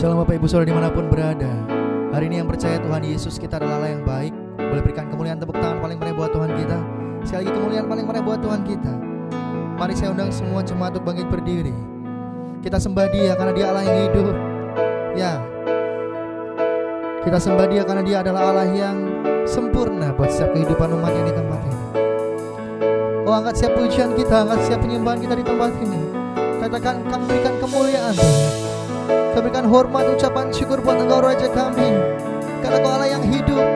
Shalom Bapak Ibu Saudara dimanapun berada. Hari ini yang percaya Tuhan Yesus kita adalah Allah yang baik, boleh berikan kemuliaan, tepuk tangan paling meriah buat Tuhan kita. Sekali lagi kemuliaan paling meriah buat Tuhan kita. Mari saya undang semua jemaat untuk bangkit berdiri. Kita sembah Dia karena Dia Allah yang hidup. Ya, kita sembah Dia karena Dia adalah Allah yang sempurna buat setiap kehidupan umat yang di tempat ini. Oh, angkat siap pujian kita, angkat siap penyembahan kita di tempat ini. Katakan, kami berikan kemuliaan Tuhan. Kami berikan hormat, ucapan syukur buat Engkau Raja kami, karena Engkau Allah yang hidup.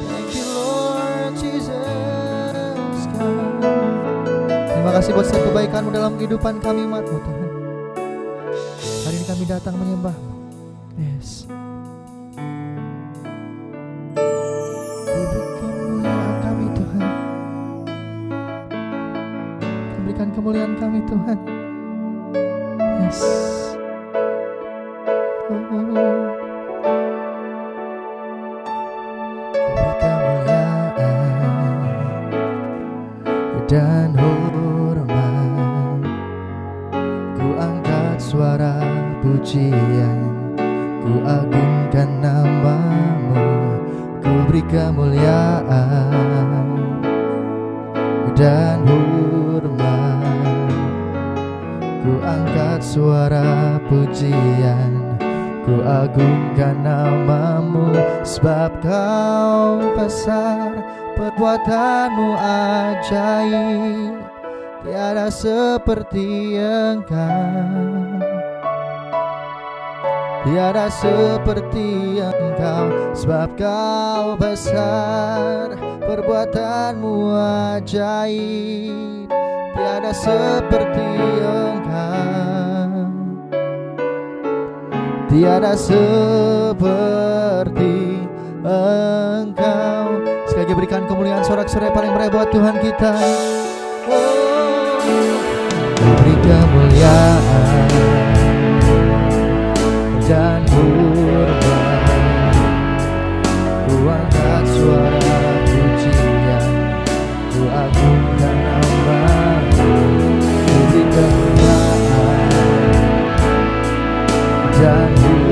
Thank you Lord Jesus God. Terima kasih buat setiap kebaikan-Mu dalam kehidupan kami umat-Mu Tuhan. Hari ini kami datang menyembah-Mu. Yes. Kemuliaan kami Tuhan. Yes. Beri kemuliaan dan hormat. Ku angkat suara pujian, ku agungkan nama-Mu. Ku beri kemuliaan dan hormat. Ku angkat suara pujian, ku agungkan nama-Mu. Sebab Kau besar, perbuatan-Mu ajaib, tiada seperti Engkau. Tiada seperti Engkau. Sebab Kau besar, perbuatan-Mu ajaib, tiada seperti Engkau. Tiada seperti Engkau. Sekali lagi berikan kemuliaan, sorak-sorai paling meriah buat Tuhan kita. Oh, beri kemuliaan dan hormat. Ku angkat suara pujian, ku agungkan nama-Mu. Ku beri kemuliaan dan hormat.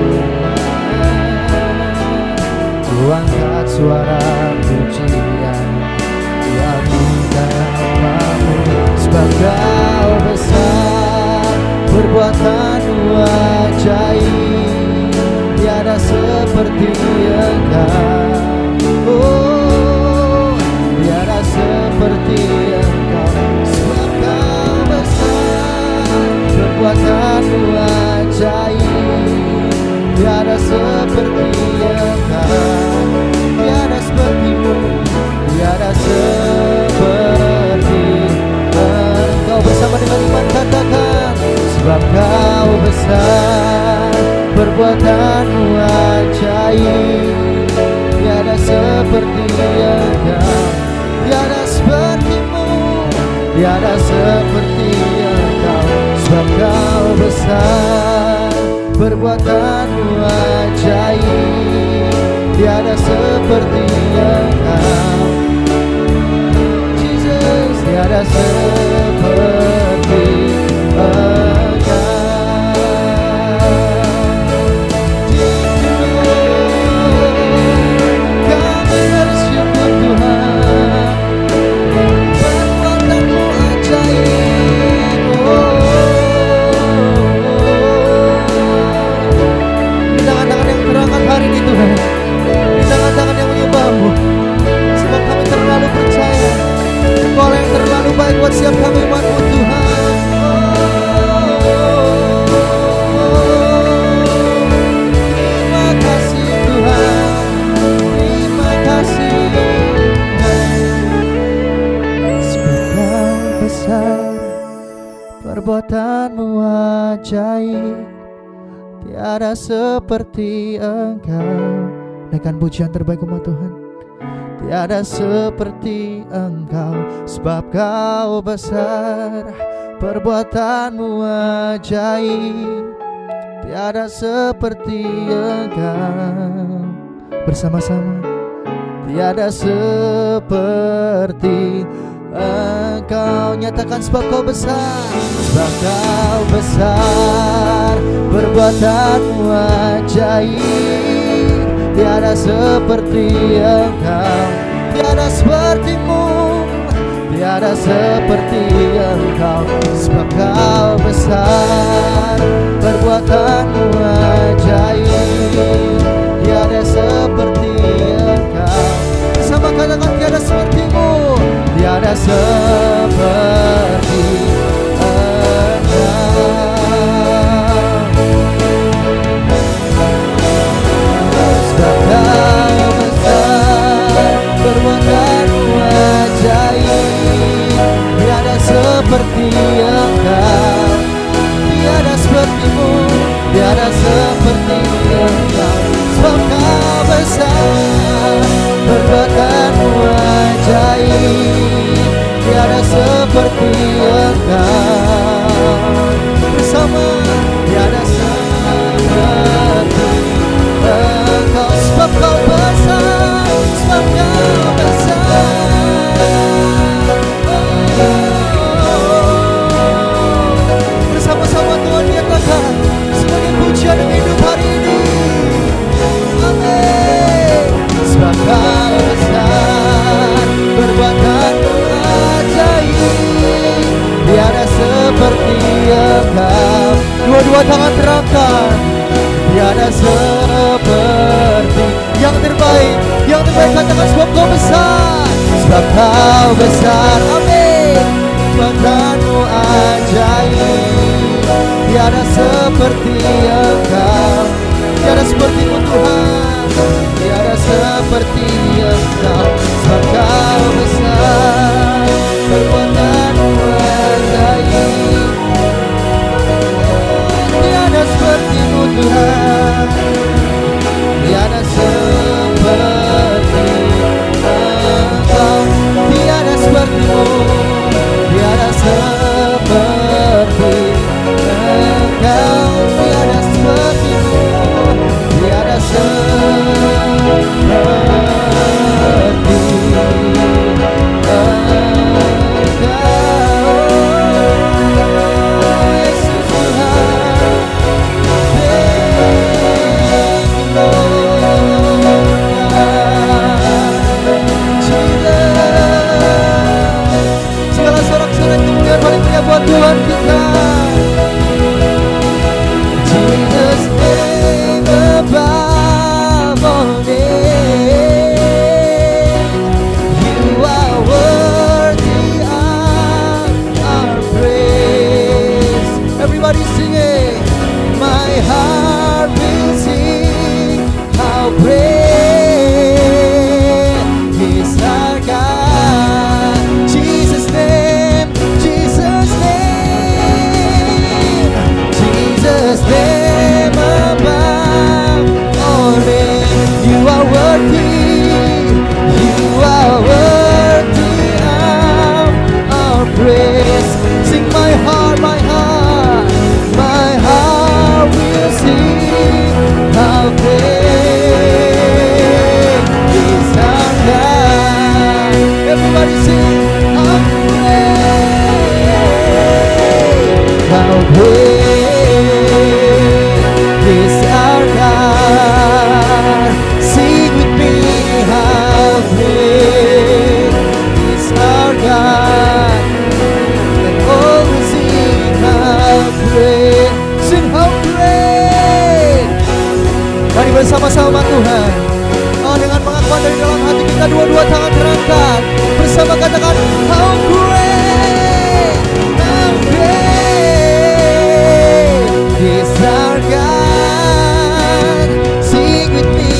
Ku angkat suara pujian, ku agungkan nama-Mu. Sebab Kau besar, perbuatan-Mu ajaib, tiada seperti Engkau. Oh, tiada seperti Engkau. Sebab Kau besar, perbuatan-Mu ajaib, tiada seperti Engkau. Tiada seperti-Mu, tiada seperti Engkau. Bersama dengan iman katakan, sebab Kau besar, perbuatan-Mu ajaib, tiada seperti Engkau. Tiada seperti-Mu, tiada seperti Engkau. Sebab Kau besar, perbuatan-Mu ajaib, tiada seperti Engkau. Jesus, tiada seperti Engkau. Tangan-tangan yang menyembah-Mu, sebab kami terlalu percaya Engkau yang terlalu baik buat setiap kami umat-Mu Tuhan. Terima kasih Tuhan, terima kasih Tuhan. Sebab Kau besar, perbuatan-Mu ajaib, tiada seperti Engkau. Naikkan pujian terbaik umat Tuhan. Tiada seperti Engkau. Sebab Kau besar, perbuatan-Mu ajaib, tiada seperti Engkau. Bersama-sama, tiada seperti Engkau nyatakan sebab kau besar, sebab kau besar, perbuatanmu ajaib. Tiada seperti Engkau, tiada sepertimu, tiada seperti Engkau. Sebab kau besar, perbuatanmu ajaib. Tiada seperti Engkau. Sama katakan tiada sepertimu, tiada seperti Engkau. Sebab kau besar, perbuatanmu ajaib. Tiada seperti Engkau, tiada sepertimu, tiada seperti Engkau. Sebab kau besar, perbuatanmu ajaib. Tiada seperti Engkau. Bersama tiada seperti Engkau. Sebab kau besar, sebab kau besar. Bersama-sama Tuhan nyatakan sebagai pujian dan hidup hari ini. Amin. Sebab kau besar, perbuatanmu ajaib. Tiada seperti Engkau. Dua-dua tangan terangkan. Tiada seperti. Yang terbaik katakan sebab kau besar, sebab kau besar. Amin. Perbuatanmu ajaib. Tiada seperti Engkau, tiada sepertimu Tuhan, tiada seperti Engkau. Sebab kau besar, perbuatanmu ajaib. Tiada sepertimu Tuhan, tiada seperti Engkau. Tiada sepertimu, tiada seperti Engkau. Tiada sepertimu, tiada seperti buat Tuhan kita. Jesus name above all name. You are worthy of our praise. Everybody sing it. My heart will sing how great is our God. Jesus name, Jesus name, Jesus name above all name. You are worthy, you are worthy of our praise. Sing my heart, my heart, my heart will sing how great is our God. Everybody sing how great, how great is our God. Sing with me, how great is our God. And all will sing how great. Sing how great. Mari bersama-sama Tuhan. Oh, dengan pengakuan dari dalam hati kita, dua-dua tangan terangkat. Bersama katakan how great, how great is our God. Sing with me,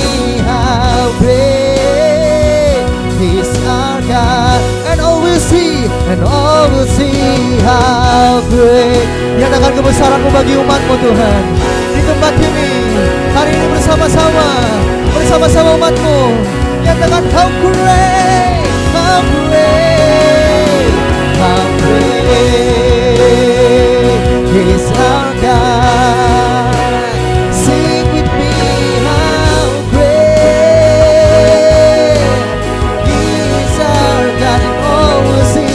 how great is our God. And all will see, and all will see how great. Nyatakan kebesaran-Mu bagi umat-Mu Tuhan di tempat ini hari ini bersama-sama umat-Mu. Nyatakan how great, how great, how great is our God. Sing with me, how great is our God. And all will sing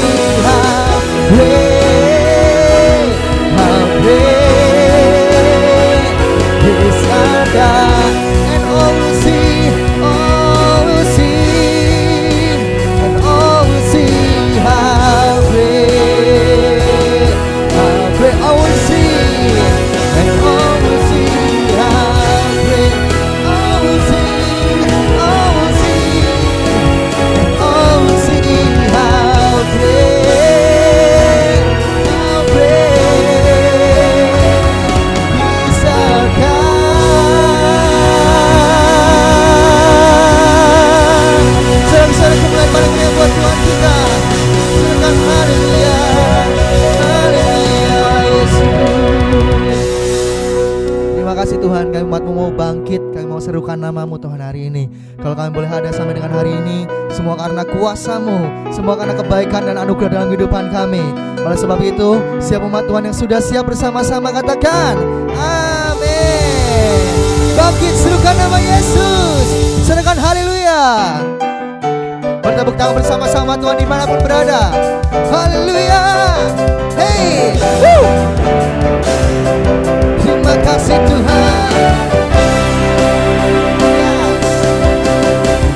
Tuhan, kami umat-Mu mau bangkit, kami mau serukan nama-Mu Tuhan hari ini. Kalau kami boleh ada sampai dengan hari ini, semua karena kuasa-Mu, semua karena kebaikan dan anugerah dalam kehidupan kami. Oleh sebab itu, siap umat Tuhan yang sudah siap bersama-sama katakan amin. Bangkit, serukan nama Yesus, serukan haleluya. Bertepuk tangan bersama-sama Tuhan dimanapun berada. Haleluya. Hey, woo. Terima kasih Tuhan.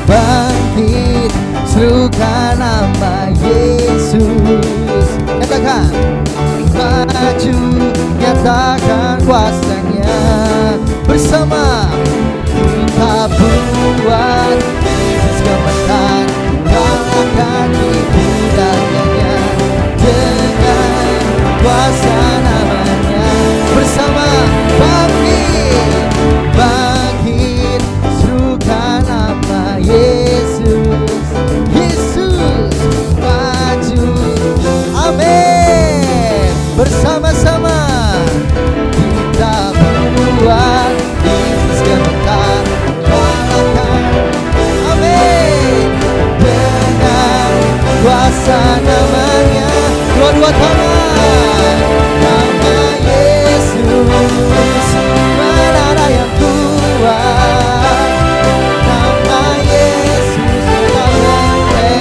Bangkit, serukan nama Yesus. Katakan, maju, nyatakan kuasanya. Bersama kita buat iblis gemetar, kalahkan ibu dayanya dengan kuasa namanya. Bersama bangkit, bangkit, serukan nama Yesus. Yesus maju, amin. Bersama-sama kita buat iblis gemetar, kalahkan, amin, dengan kuasa namanya. Dua-dua tangan, nama Yesus, mana yang kuat, nama Yesus, nama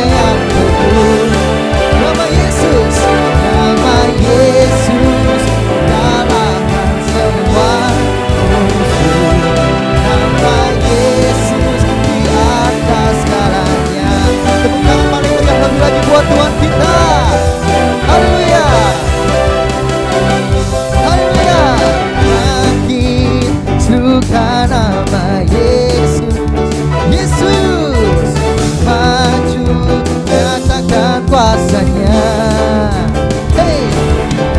yang teguh, nama Yesus, nama Yesus, kalahkan semua musuh, nama Yesus di atas segalanya. Tepuk tangan paling meriah lagi buat Tuhan kita. Haleluya, haleluya. Bangkit, serukan nama Yesus. Yesus maju, nyatakan kuasanya. Hey,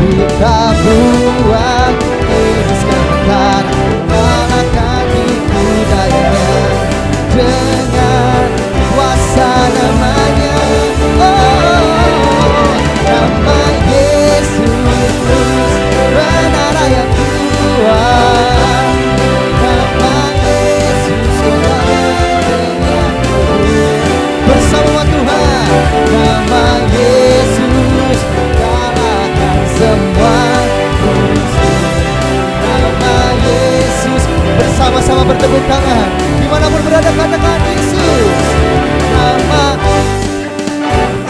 kita buat iblis gemetar, kalahkan tipu dayanya dengan kuasa namanya. Oh, nama Yesus, benar yang kuat, nama Yesus, bersama Tuhan, nama Yesus, kalahkan semua musuh, nama Yesus. Bersama-sama bertepuk tangan, dimanapun berada katakan Yesus, nama.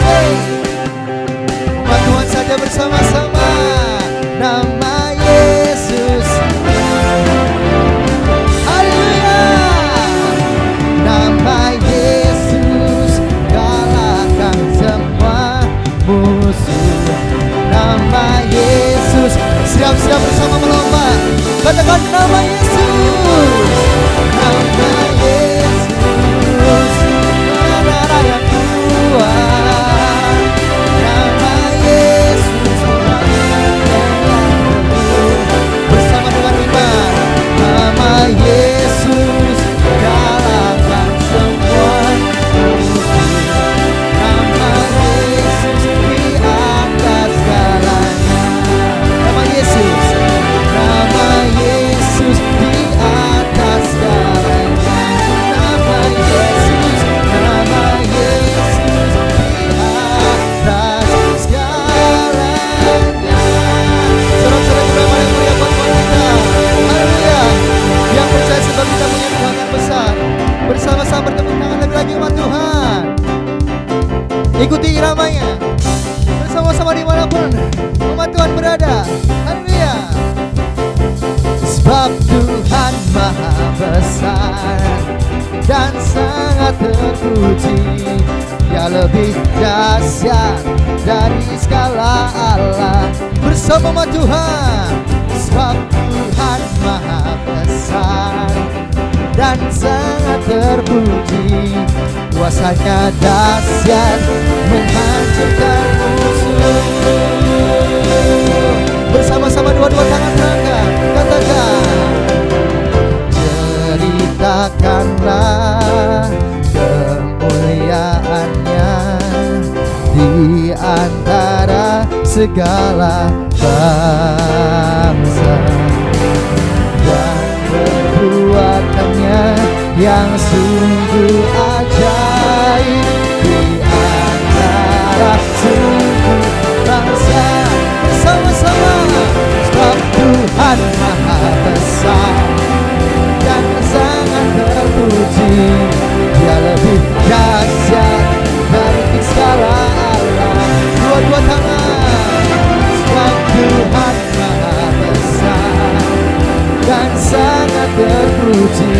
Hey, umat Tuhan saja bersama-sama, nama Yesus. Haleluya, nama Yesus, kalahkan semua musuh, nama Yesus. Siap-siap bersama melompat, katakan nama Yesus, nama Yesus, mana yang kuat, nama Yesus, bersama dengan iman, nama Yesus, kalahkan semua musuh, nama Yesus di atas segalanya. Nama Yesus, nama Yesus di atas segalanya. Nama Yesus, nama Yesus di atas segalanya. Saudara-saudara kita yang mulia buat Tuhan kita. Haleluya. Yang percaya sebab kita punya Tuhan yang besar. Bersama-sama bertepuk tangan lagi umat Tuhan. Ikuti iramanya. Bersama-sama dimanapun umat Tuhan berada. Haleluya. Sebab Tuhan maha besar dan sangat terpuji, Dia lebih dahsyat dari segala Allah. Bersama umat Tuhan. Sebab Tuhan maha besar dan sangat terpuji, kuasanya dahsyat menghancurkan musuh. Bersama-sama dua-dua tangan angkat, katakan, ceritakanlah kemuliaannya di antara segala bangsa dan yang sungguh ajaib di antara suku bangsa. Bersama-sama, sebab Tuhan Maha Besar dan sangat terpuji. Dia lebih dahsyat dari segala Allah. Dua-dua tangan, sebab Tuhan Maha Besar dan sangat terpuji.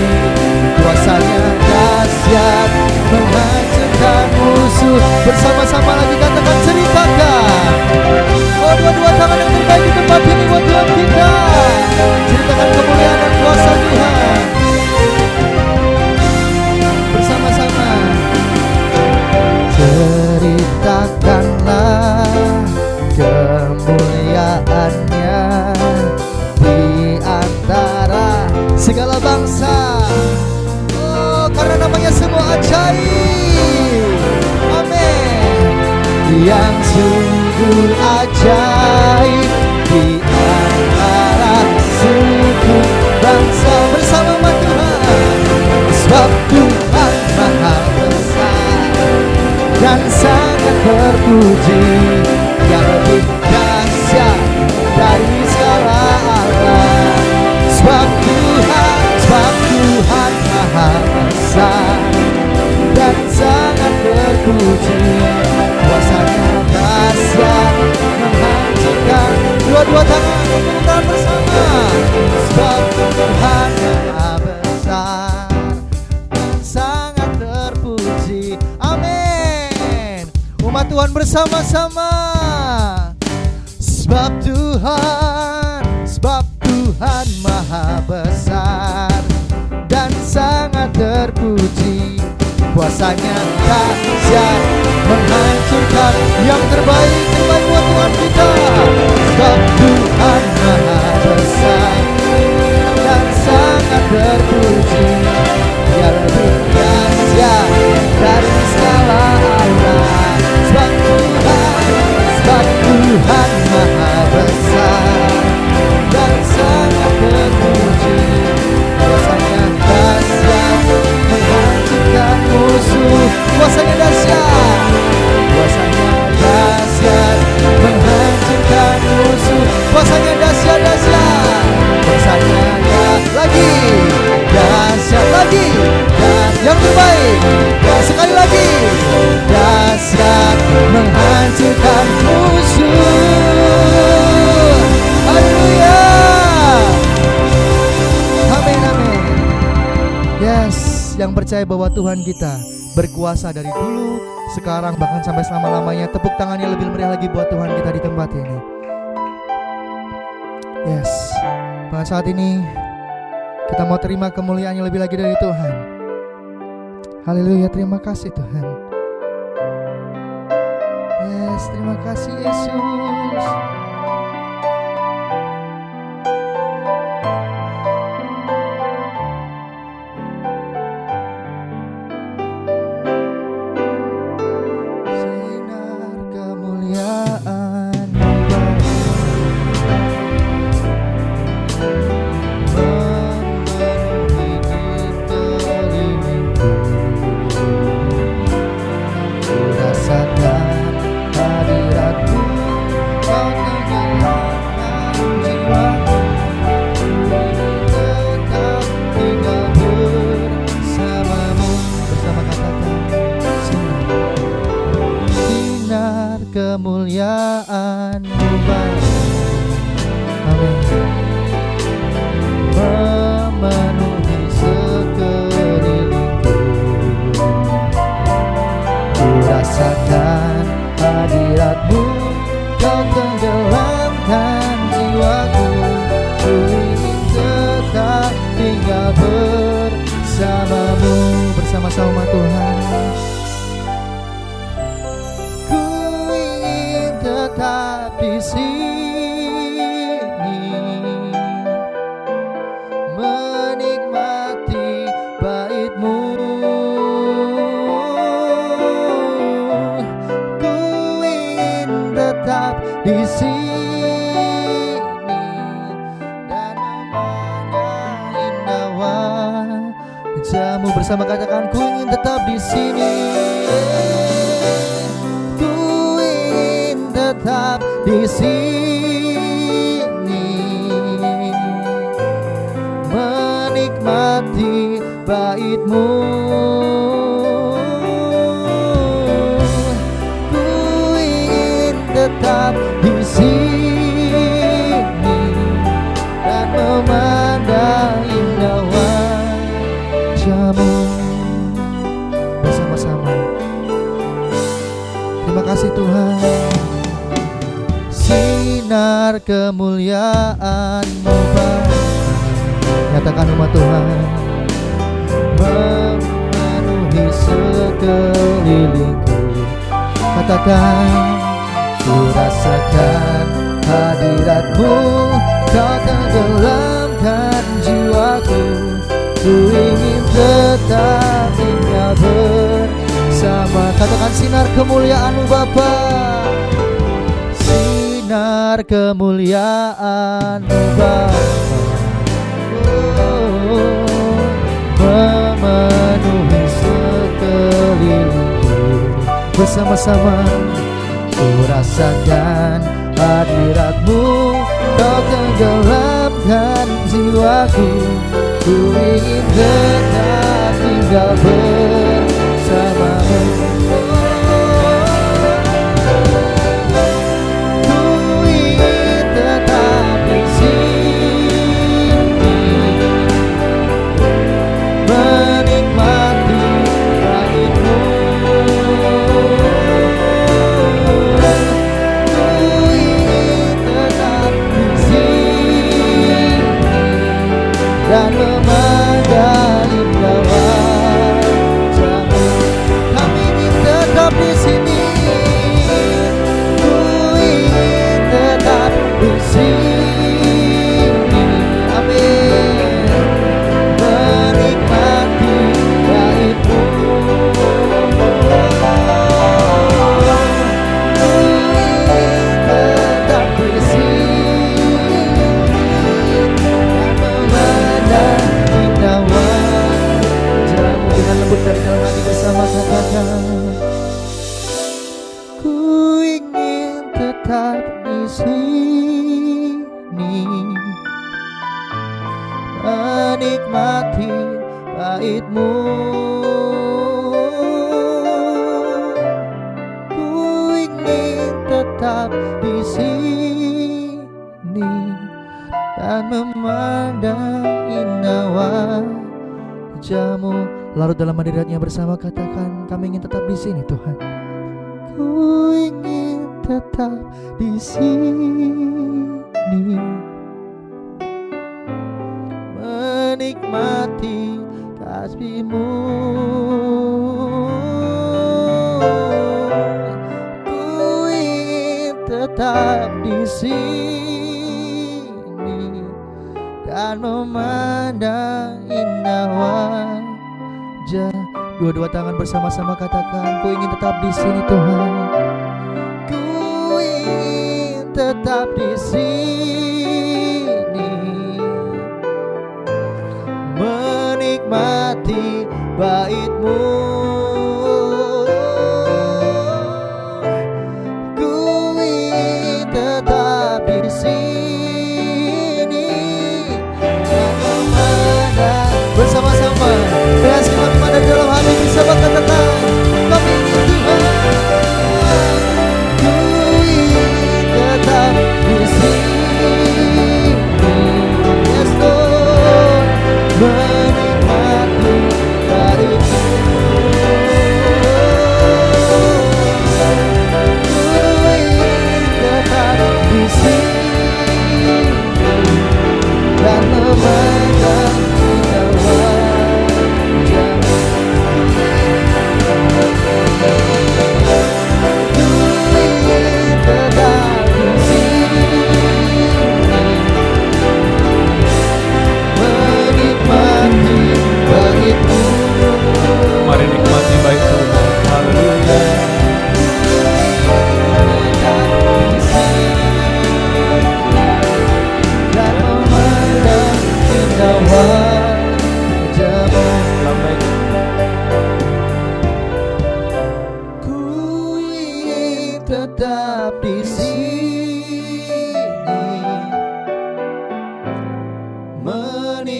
Kuasanya dahsyat menghancurkan musuh. Bersama-sama lagi katakan, ceritakan. Oh, dua-dua tangan yang terbaik di tempat ini buat Tuhan kita. Ceritakan kemuliaan dan kuasa Tuhan. Bersama-sama. Ceritakanlah kemuliaannya di antara segala bangsa. Oh, karena namanya semua ajaib. Amin. Yang sungguh ajaib di antara suku bangsa. Bersama Tuhan, sebab Tuhan Maha Besar dan sangat terpuji. Yang lebih dahsyat dari segala Allah. Sebab Tuhan Maha Besar dan sangat terpuji. Kuasanya dahsyat menghancurkan. Dua-dua tangan, tangan bersama. Sebab Tuhan Maha Besar dan sangat terpuji. Amin. Umat Tuhan bersama-sama. Sebab Tuhan Maha Besar dan sangat terpuji. Kuasanya dahsyat menghancurkan. Yang terbaik buat Tuhan kita. Sebab Tuhan Maha Besar dan sangat terpuji. Dia lebih dahsyat dari segala Allah. Sebab Tuhan Maha Besar dan sangat terpuji. Kuasanya dahsyat menghancurkan musuh. Kuasanya dahsyat. Kuasanya dahsyat menghancurkan musuh. Kuasanya dahsyat. Kuasanya lagi dahsyat lagi. Dan yang terbaik, dan sekali lagi dahsyat menghancurkan musuh. Haleluya. Amin, amin. Yes, yang percaya bahwa Tuhan kita berkuasa dari dulu, sekarang, bahkan sampai selama-lamanya. Tepuk tangannya lebih meriah lagi buat Tuhan kita di tempat ini. Yes, bahkan saat ini kita mau terima kemuliaan yang lebih lagi dari Tuhan. Haleluya, terima kasih Tuhan. Yes, terima kasih Yesus. Kemuliaan-Mu Amin. Memenuhi sekelilingku. Ku rasakan hadirat-Mu, Kau tenggelamkan jiwaku. Ku ingin tetap tinggal bersama-Mu. Bersama-sama Tuhan. Tetap di sini menikmati bait-Mu. Ku ingin tetap di sini dan memandang indah wajah-Mu. kepadamu bersama katakan ku ingin tetap di sini. Ku ingin tetap di sini, menikmati bait-Mu. Ku ingin tetap di sini dan memandang indah wajah-Mu bersama-sama. Terima kasih Tuhan. Sinar kemuliaan-Mu Bapa, nyatakan umat Tuhan, memenuhi sekelilingku. Katakan, ku rasakan hadirat-Mu, Kau tenggelamkan jiwaku. Ku ingin tetap tinggal bersama. Katakan sinar kemuliaan-Mu Bapa, sinar kemuliaan-Mu Bapa, memenuhi sekelilingku. Bersama-sama ku rasakan hadirat-Mu, Kau tenggelamkan jiwaku. Ku ingin tetap tinggal bersama-Mu. Ku ingin tetap di sini, menikmati bait-Mu. Ku ingin tetap di sini dan memandang indah wajah-Mu. Kami ingin tetap di sini. Ku ingin tetap di sini. Amin. Menikmati bait-Mu. Ku ingin tetap di sini dan memandang indah wajah-Mu. Dengan lembut dari dalam hati bersama katakan, ku ingin tetap di sini, menikmati bait-Mu. Ku ingin tetap di sini dan memandang indah wajah-Mu. Larut dalam hadirat-Nya bersama katakan, kami ingin tetap di sini Tuhan. Ku ingin tetap di sini, menikmati kasih-Mu. Ku ingin tetap di sini dan memandang indah wajah. Dua-dua tangan bersama-sama katakan, ku ingin tetap di sini Tuhan. Ku ingin tetap di sini, menikmati bait-Mu. Ku ingin tetap di sini dan memandang bersama-sama dengan segala iman dari dalam hati bisa berkatakan, kami ingin Tuhan. Ku ingin tetap di sini, yes Lord, menikmati bait-Mu.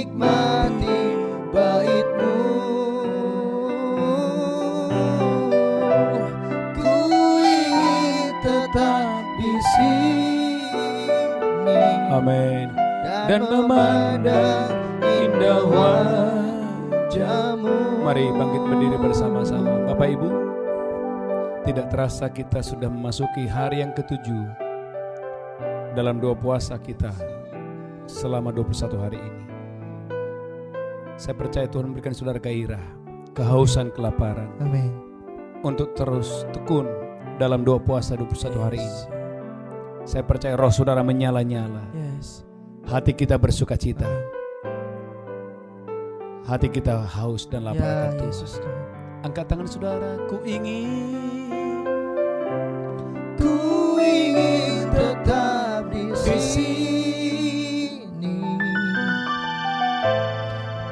menikmati bait-Mu. Ku ingin tetap di sini. Amin. Dan memandang indah wajah-Mu. Mari bangkit berdiri bersama-sama. Bapak Ibu, tidak terasa kita sudah memasuki hari yang ke-7 dalam doa puasa kita selama 21 hari ini. Saya percaya Tuhan memberikan saudara gairah, kehausan, kelaparan. Amin. Untuk terus tekun dalam doa puasa 21 hari ini. Saya percaya roh saudara menyala-nyala. Yes. Hati kita bersuka cita. Hati kita haus dan lapar akan Tuhan. Yesus. Angkat tangan saudara. Ku ingin tetap di sini,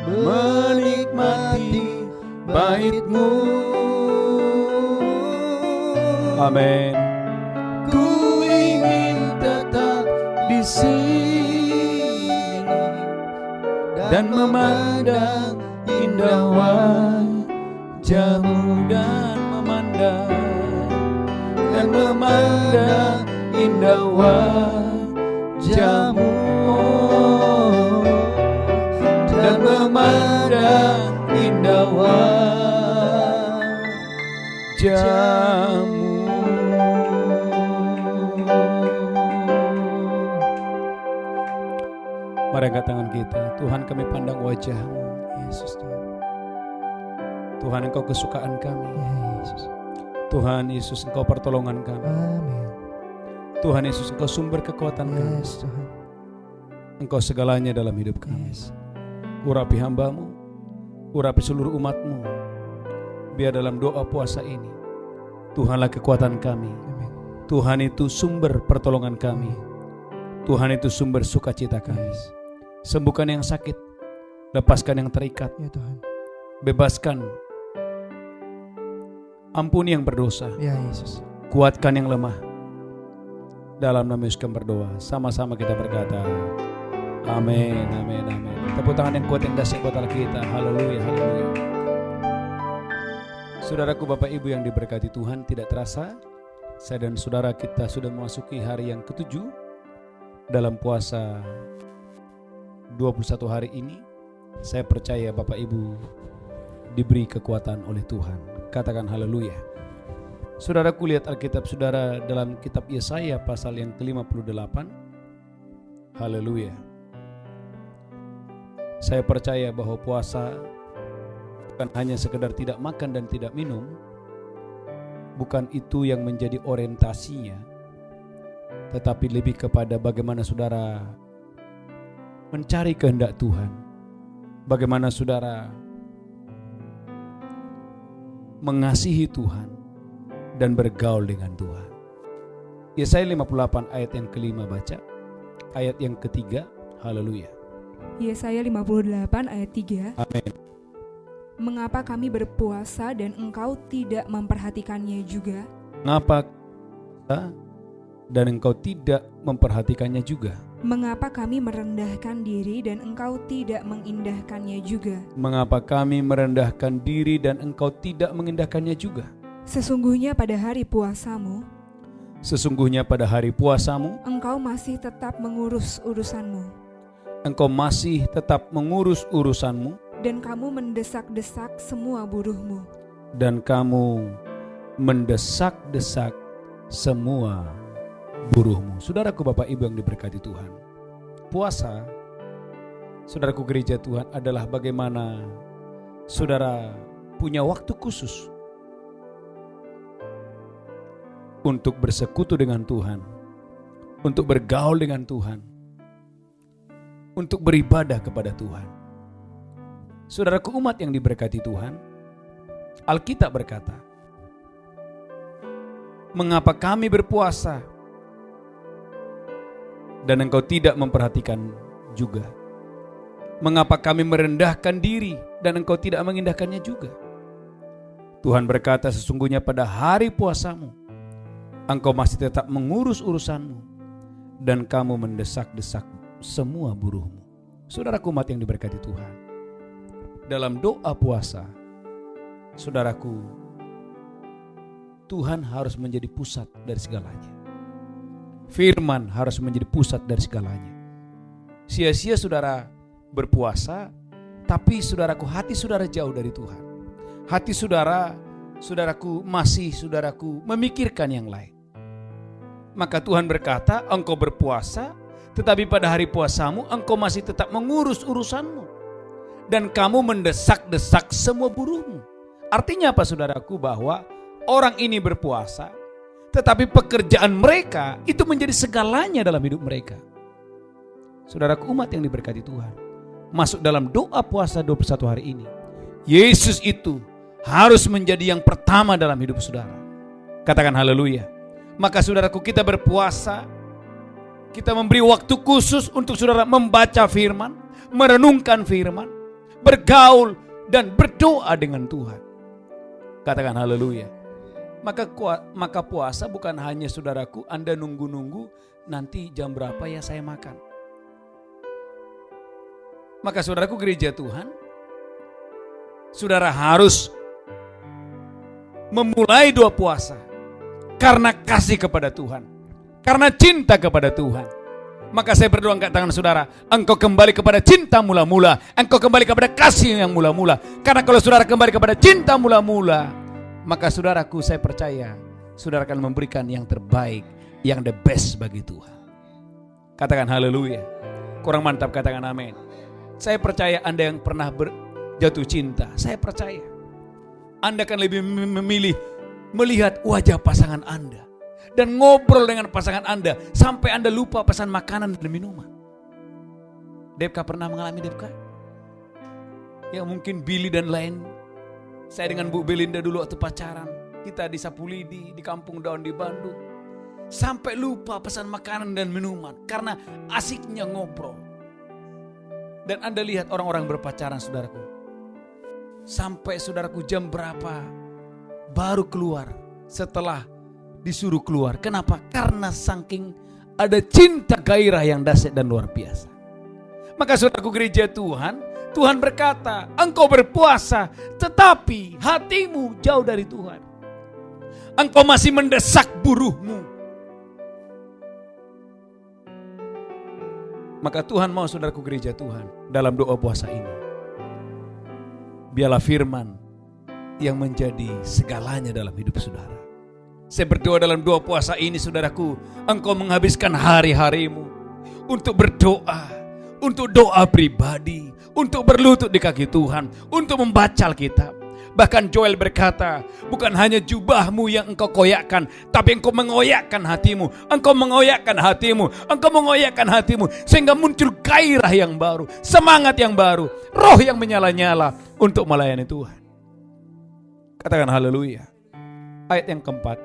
menikmati bait-Mu. Amin. Ku ingin tetap di sini dan memandang indah wajah-Mu, Dan memandang indah wajah-Mu, dan memandang indah wajah-Mu. Mari angkat tangan kita. Tuhan, kami pandang wajah-Mu. Yesus Tuhan. Tuhan, Engkau kesukaan kami. Yesus. Tuhan Yesus, Engkau pertolongan kami. Amin. Tuhan Yesus, Engkau sumber kekuatan kami. Yes Tuhan. Engkau segalanya dalam hidup kami. Yes. Urapi hamba-Mu, urapi seluruh umat-Mu. Biar dalam doa puasa ini, Tuhanlah kekuatan kami. Amin. Tuhan itu sumber pertolongan kami. Tuhan itu sumber sukacita kami. Yes. Sembuhkan yang sakit, lepaskan yang terikat, Ya Tuhan. bebaskan, ampuni yang berdosa, Ya Yesus. kuatkan yang lemah. Dalam nama Yesus kami berdoa. Sama-sama kita berkata, amin, amin, amin. Tepuk tangan yang kuat yang dahsyat buat Allah kita. Haleluya, haleluya. Saudaraku, Bapak Ibu yang diberkati Tuhan, tidak terasa saya dan saudara kita sudah memasuki hari yang ke-7 dalam puasa 21 hari ini. Saya percaya Bapak Ibu diberi kekuatan oleh Tuhan. Katakan haleluya. Saudaraku, lihat Alkitab saudara dalam kitab Yesaya pasal yang ke-58. Haleluya. Saya percaya bahwa puasa bukan hanya sekedar tidak makan dan tidak minum. Bukan itu yang menjadi orientasinya, tetapi lebih kepada bagaimana saudara mencari kehendak Tuhan. Bagaimana saudara mengasihi Tuhan dan bergaul dengan Tuhan. Yesaya 58 ayat yang kelima baca. Ayat yang ketiga, haleluya. Yesaya 58 ayat 3. Amin. Mengapa kami berpuasa dan engkau tidak memperhatikannya juga? Mengapa dan engkau tidak memperhatikannya juga? Mengapa kami merendahkan diri dan engkau tidak mengindahkannya juga? Mengapa kami merendahkan diri dan engkau tidak mengindahkannya juga? Sesungguhnya pada hari puasamu, Sesungguhnya pada hari puasamu, engkau masih tetap mengurus urusanmu, engkau masih tetap mengurus urusanmu, dan kamu mendesak-desak semua buruhmu. dan kamu mendesak-desak semua buruhmu. Saudaraku, Bapak Ibu yang diberkati Tuhan, puasa, saudaraku gereja Tuhan, adalah bagaimana saudara punya waktu khusus untuk bersekutu dengan Tuhan, untuk bergaul dengan Tuhan, untuk beribadah kepada Tuhan. Saudaraku, umat yang diberkati Tuhan, Alkitab berkata, mengapa kami berpuasa dan engkau tidak memperhatikan juga? Mengapa kami merendahkan diri dan engkau tidak mengindahkannya juga? Tuhan berkata, sesungguhnya pada hari puasamu, engkau masih tetap mengurus urusanmu, dan kamu mendesak-desak semua buruhmu. Saudaraku umat yang diberkati Tuhan, dalam doa puasa, saudaraku, Tuhan harus menjadi pusat dari segalanya. Firman harus menjadi pusat dari segalanya. Sia-sia saudara berpuasa, tapi saudaraku, hati saudara jauh dari Tuhan. Hati saudaraku masih memikirkan yang lain. Maka Tuhan berkata, engkau berpuasa, tetapi pada hari puasamu engkau masih tetap mengurus urusanmu. Dan kamu mendesak-desak semua buruhmu. Artinya apa saudaraku? Bahwa orang ini berpuasa, tetapi pekerjaan mereka itu menjadi segalanya dalam hidup mereka. Saudaraku umat yang diberkati Tuhan, masuk dalam doa puasa 21 hari ini, Yesus itu harus menjadi yang pertama dalam hidup saudara. Katakan haleluya. Maka saudaraku, kita berpuasa, kita memberi waktu khusus untuk saudara membaca firman, merenungkan firman, bergaul dan berdoa dengan Tuhan. Katakan haleluya. Maka puasa bukan hanya saudaraku Anda nunggu-nunggu nanti jam berapa ya saya makan. Maka saudaraku gereja Tuhan, saudara harus memulai doa puasa karena kasih kepada Tuhan, karena cinta kepada Tuhan. Maka saya berdoa angkat tangan saudara, engkau kembali kepada cinta mula-mula, engkau kembali kepada kasih yang mula-mula. Karena kalau saudara kembali kepada cinta mula-mula, maka saudaraku saya percaya saudara akan memberikan yang terbaik, yang the best bagi Tuhan. Katakan haleluya. Kurang mantap katakan amin. Saya percaya Anda yang pernah jatuh cinta, saya percaya Anda akan lebih memilih melihat wajah pasangan Anda dan ngobrol dengan pasangan Anda sampai Anda lupa pesan makanan dan minuman. Depka pernah mengalami Depka? Ya mungkin Billy dan lain. Saya dengan Bu Belinda dulu waktu pacaran, kita di Sapulidi, di Kampung Daun di Bandung, sampai lupa pesan makanan dan minuman karena asiknya ngobrol. Dan Anda lihat orang-orang berpacaran saudaraku, sampai saudaraku jam berapa baru keluar setelah disuruh keluar. Kenapa? Karena saking ada cinta gairah yang dahsyat dan luar biasa. Maka saudaraku gereja Tuhan, Tuhan berkata, engkau berpuasa tetapi hatimu jauh dari Tuhan. Engkau masih mendesak buruhmu. Maka Tuhan mau saudaraku gereja Tuhan dalam doa puasa ini, biarlah firman yang menjadi segalanya dalam hidup saudara. Saya berdoa dalam doa puasa ini saudaraku, engkau menghabiskan hari-harimu untuk berdoa, untuk doa pribadi, untuk berlutut di kaki Tuhan, untuk membaca Alkitab. Bahkan Joel berkata, bukan hanya jubahmu yang engkau koyakkan, tapi engkau mengoyakkan hatimu. Engkau mengoyakkan hatimu, engkau mengoyakkan hatimu, sehingga muncul gairah yang baru, semangat yang baru, roh yang menyala-nyala untuk melayani Tuhan. Katakan haleluya. Ayat yang keempat.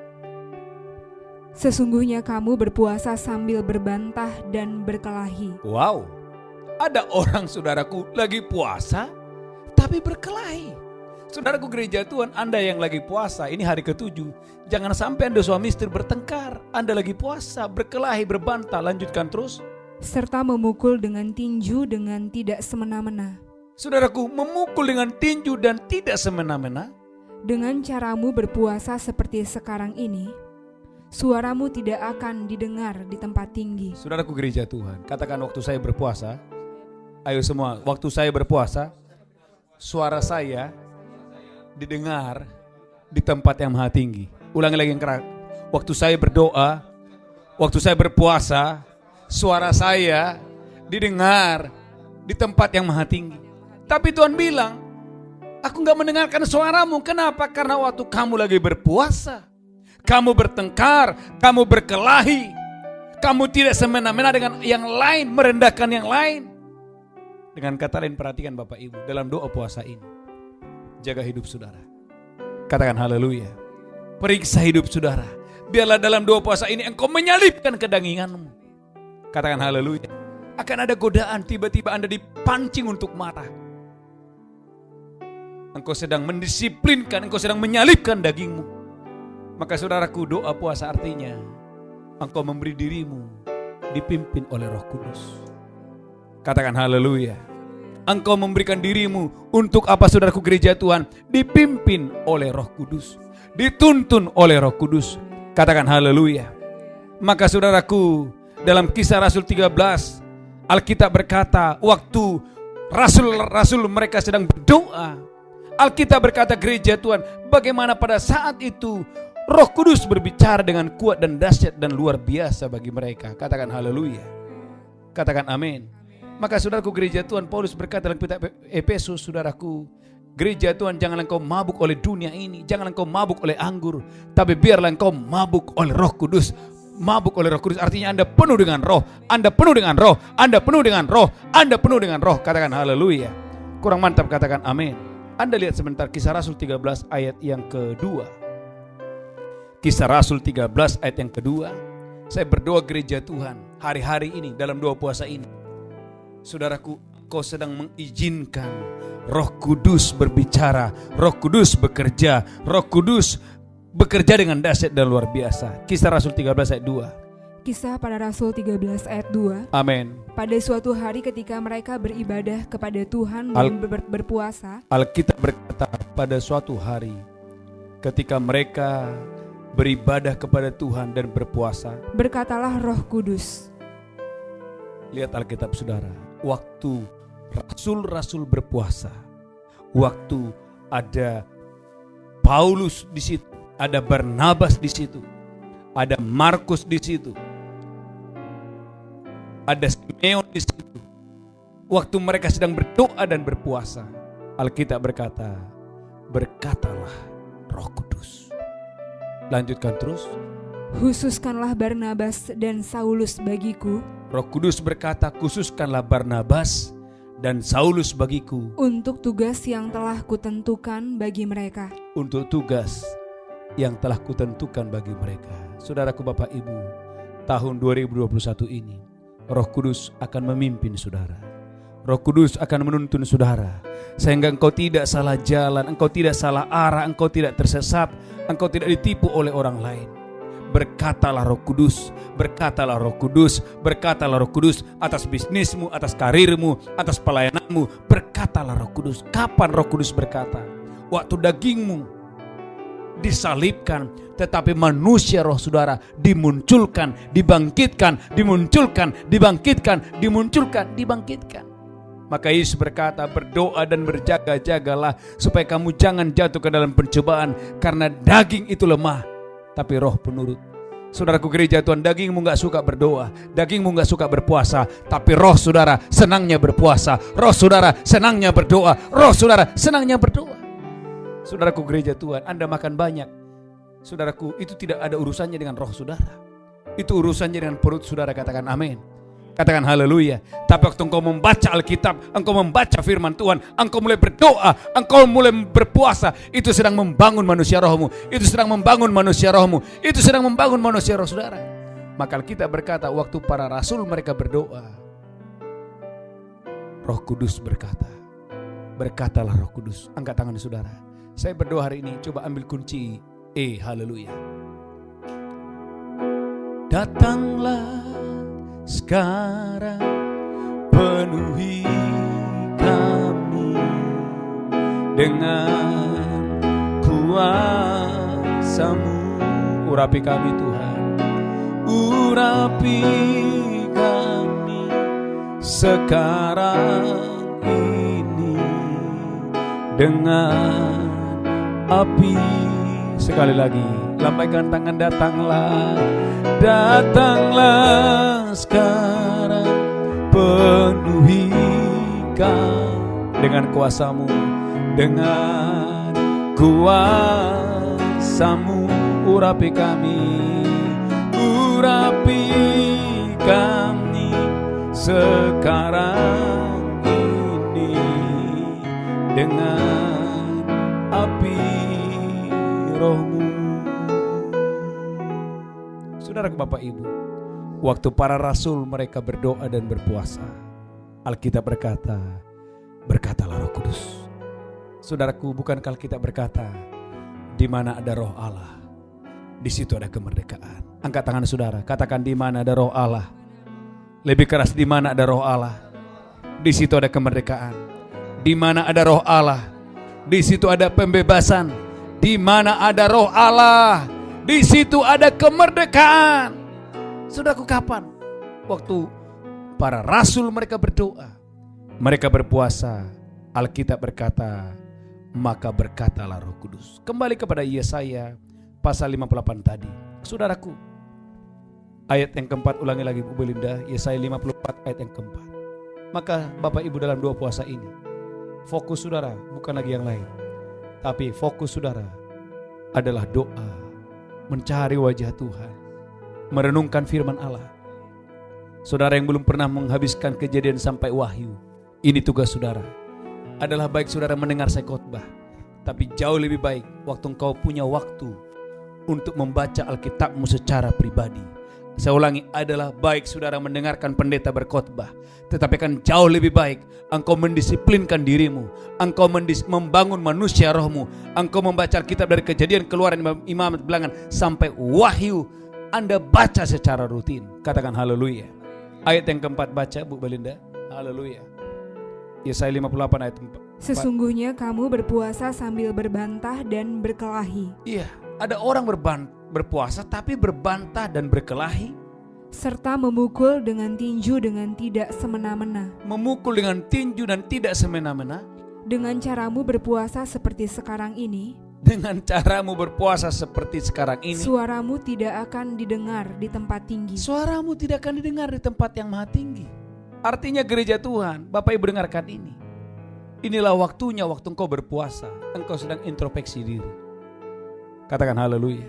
Sesungguhnya kamu berpuasa sambil berbantah dan berkelahi. Wow, ada orang saudaraku lagi puasa tapi berkelahi. Saudaraku gereja Tuhan, Anda yang lagi puasa, ini hari ke-7, jangan sampai Anda suami istri bertengkar. Anda lagi puasa, berkelahi, berbantah, lanjutkan terus. Serta memukul dengan tinju dengan tidak semena-mena. Saudaraku, memukul dengan tinju dan tidak semena-mena. Dengan caramu berpuasa seperti sekarang ini, suaramu tidak akan didengar di tempat tinggi. Saudaraku gereja Tuhan, katakan waktu saya berpuasa. Ayo semua, waktu saya berpuasa, suara saya didengar di tempat yang maha tinggi. Ulangi lagi yang keras. Waktu saya berdoa, waktu saya berpuasa, suara saya didengar di tempat yang maha tinggi. Tapi Tuhan bilang, aku gak mendengarkan suaramu. Kenapa? Karena waktu kamu lagi berpuasa, kamu bertengkar, kamu berkelahi, kamu tidak semena-mena dengan yang lain, merendahkan yang lain. Dengan kata lain, perhatikan Bapak Ibu, dalam doa puasa ini, jaga hidup saudara. Katakan haleluya. Periksa hidup saudara. Biarlah dalam doa puasa ini engkau menyalipkan kedanginganmu. Katakan haleluya. Akan ada godaan, tiba-tiba Anda dipancing untuk marah. Engkau sedang mendisiplinkan, engkau sedang menyalipkan dagingmu. Maka saudaraku, doa puasa artinya engkau memberi dirimu dipimpin oleh Roh Kudus. Katakan haleluya. Engkau memberikan dirimu untuk apa saudaraku gereja Tuhan? Dipimpin oleh Roh Kudus, dituntun oleh Roh Kudus. Katakan haleluya. Maka saudaraku, dalam Kisah Rasul 13, Alkitab berkata waktu rasul-rasul mereka sedang berdoa, Alkitab berkata gereja Tuhan, bagaimana pada saat itu Roh Kudus berbicara dengan kuat dan dahsyat dan luar biasa bagi mereka. Katakan haleluya. Katakan amin. Maka saudaraku gereja Tuhan, Paulus berkata dalam kitab Efesus, saudaraku, gereja Tuhan, janganlah engkau mabuk oleh dunia ini, janganlah engkau mabuk oleh anggur, tapi biarlah engkau mabuk oleh Roh Kudus. Mabuk oleh Roh Kudus artinya Anda penuh dengan Roh, Anda penuh dengan Roh, Anda penuh dengan Roh, Anda penuh dengan Roh. Katakan haleluya. Kurang mantap, katakan amin. Anda lihat sebentar Kisah Rasul 13 ayat yang kedua. Kisah Rasul 13 ayat yang kedua. Saya berdoa gereja Tuhan, hari-hari ini dalam doa puasa ini, saudaraku, kau sedang mengizinkan Roh Kudus berbicara, Roh Kudus bekerja, Roh Kudus bekerja dengan dahsyat dan luar biasa. Kisah Rasul 13 ayat 2. Kisah para Rasul 13 ayat 2. Amin. Pada suatu hari ketika mereka beribadah kepada Tuhan dan berpuasa, Alkitab berkata pada suatu hari ketika mereka beribadah kepada Tuhan dan berpuasa, berkatalah Roh Kudus. Lihat Alkitab saudara, waktu rasul-rasul berpuasa, waktu ada Paulus di situ, ada Barnabas di situ, ada Markus di situ, ada Simeon di situ. Waktu mereka sedang berdoa dan berpuasa, Alkitab berkata, berkatalah Roh Kudus. Lanjutkan terus. Khususkanlah Barnabas dan Saulus bagiku. Roh Kudus berkata, khususkanlah Barnabas dan Saulus bagiku untuk tugas yang telah kutentukan bagi mereka. Untuk tugas yang telah kutentukan bagi mereka. Saudaraku, Bapak Ibu, tahun 2021 ini Roh Kudus akan memimpin saudara. Roh Kudus akan menuntun saudara sehingga engkau tidak salah jalan, engkau tidak salah arah, engkau tidak tersesat, engkau tidak ditipu oleh orang lain. Berkatalah Roh Kudus, berkatalah Roh Kudus, berkatalah Roh Kudus atas bisnismu, atas karirmu, atas pelayananmu. Berkatalah Roh Kudus. Kapan Roh Kudus berkata? Waktu dagingmu disalibkan, tetapi manusia roh saudara dimunculkan, dibangkitkan, dimunculkan, dibangkitkan, dimunculkan, dibangkitkan. Maka Yesus berkata, berdoa dan berjaga-jagalah supaya kamu jangan jatuh ke dalam pencobaan, karena daging itu lemah, tapi roh penurut. Saudaraku gereja Tuhan, dagingmu gak suka berdoa, dagingmu gak suka berpuasa, tapi roh saudara senangnya berpuasa, roh saudara senangnya berdoa, roh saudara senangnya berdoa. Saudaraku gereja Tuhan, Anda makan banyak, saudaraku, itu tidak ada urusannya dengan roh saudara, itu urusannya dengan perut saudara. Katakan amin. Katakan haleluya. Tapi waktu engkau membaca Alkitab, engkau membaca firman Tuhan, engkau mulai berdoa, engkau mulai berpuasa, itu sedang membangun manusia rohmu, itu sedang membangun manusia rohmu, itu sedang membangun manusia roh saudara. Maka Alkitab berkata waktu para rasul mereka berdoa, Roh Kudus berkata, berkatalah Roh Kudus. Angkat tangan saudara. Saya berdoa hari ini, coba ambil kunci haleluya. Datanglah sekarang, penuhi kami dengan kuasa-Mu. Urapi kami Tuhan, urapi kami sekarang ini dengan api. Sekali lagi, lambaikan tangan, datanglah, datanglah sekarang, penuhi kami dengan kuasa-Mu, dengan kuasa-Mu. Urapi kami, urapi kami sekarang ini dengan api Roh-Mu. Saudara Bapak Ibu, waktu para rasul mereka berdoa dan berpuasa, Alkitab berkata, berkatalah Roh Kudus. Saudaraku, bukankah Alkitab berkata, di mana ada Roh Allah, di situ ada kemerdekaan. Angkat tangan saudara, katakan, di mana ada Roh Allah. Lebih keras, di mana ada Roh Allah, di situ ada kemerdekaan. Di mana ada roh Allah, di situ ada pembebasan. Di mana ada roh Allah, di situ ada kemerdekaan. Saudaraku, kapan? Waktu para rasul mereka berdoa, mereka berpuasa. Alkitab berkata, maka berkatalah Roh Kudus. Kembali kepada Yesaya pasal 58 tadi. Saudaraku, ayat yang keempat, ulangi lagi Bu Belinda, Yesaya 54 ayat yang keempat. Maka Bapak Ibu dalam doa puasa ini, fokus saudara bukan lagi yang lain, tapi fokus saudara adalah doa, mencari wajah Tuhan, merenungkan firman Allah. Saudara yang belum pernah menghabiskan Kejadian sampai Wahyu, ini tugas saudara. Adalah baik saudara mendengar saya khotbah, tapi jauh lebih baik waktu engkau punya waktu untuk membaca Alkitabmu secara pribadi. Saya ulangi, adalah baik saudara mendengarkan pendeta berkhotbah, tetapi kan jauh lebih baik engkau mendisiplinkan dirimu, engkau membangun manusia rohmu, engkau membaca Alkitab dari Kejadian, Keluaran, Imamat, Bilangan sampai Wahyu. Anda baca secara rutin. Katakan haleluya. Ayat yang keempat baca Bu Belinda. Haleluya. Yesaya 58 ayat 4. Sesungguhnya kamu berpuasa sambil berbantah dan berkelahi. Iya, ada orang berpuasa tapi berbantah dan berkelahi, serta memukul dengan tinju dengan tidak semena-mena. Memukul dengan tinju dan tidak semena-mena. Dengan caramu berpuasa seperti sekarang ini, Dengan caramu berpuasa seperti sekarang ini, suaramu tidak akan didengar di tempat tinggi. suaramu tidak akan didengar di tempat yang maha tinggi. Artinya gereja Tuhan, Bapak Ibu dengarkan ini. Inilah waktunya waktu engkau berpuasa, engkau sedang introspeksi diri. Katakan haleluya.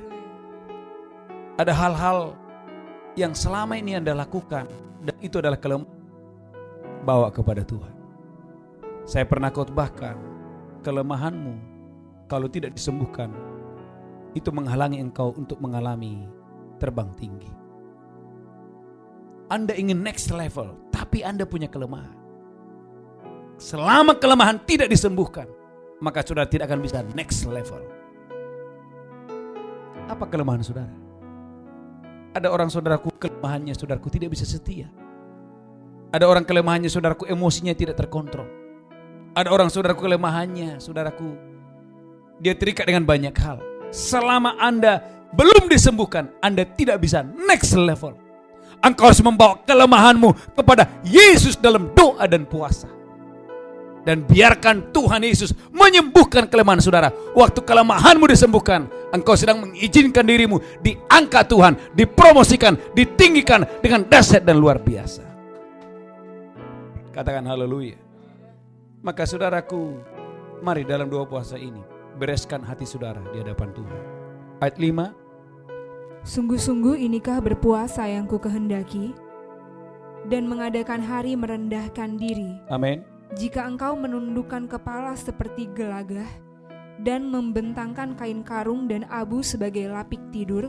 Ada hal-hal yang selama ini Anda lakukan dan itu adalah kelemahan, bawa kepada Tuhan. Saya pernah khotbahkan, kelemahanmu kalau tidak disembuhkan itu menghalangi engkau untuk mengalami terbang tinggi. Anda ingin next level, tapi Anda punya kelemahan. Selama kelemahan tidak disembuhkan, maka saudara tidak akan bisa next level. Apa kelemahan saudara? Ada orang saudaraku kelemahannya saudaraku tidak bisa setia. Ada orang kelemahannya saudaraku emosinya tidak terkontrol. Ada orang saudaraku kelemahannya saudaraku dia terikat dengan banyak hal. Selama Anda belum disembuhkan, Anda tidak bisa next level. Engkau harus membawa kelemahanmu kepada Yesus dalam doa dan puasa. Dan biarkan Tuhan Yesus menyembuhkan kelemahan saudara. Waktu kelemahanmu disembuhkan, engkau sedang mengizinkan dirimu diangkat Tuhan, dipromosikan, ditinggikan dengan dahsyat dan luar biasa. Katakan haleluya. Maka saudaraku, mari dalam doa puasa ini bereskan hati saudara di hadapan Tuhan. Ayat 5. Sungguh-sungguh inikah berpuasa yang ku kehendaki, dan mengadakan hari merendahkan diri. Amin. Jika engkau menundukkan kepala seperti gelagah, dan membentangkan kain karung dan abu sebagai lapik tidur.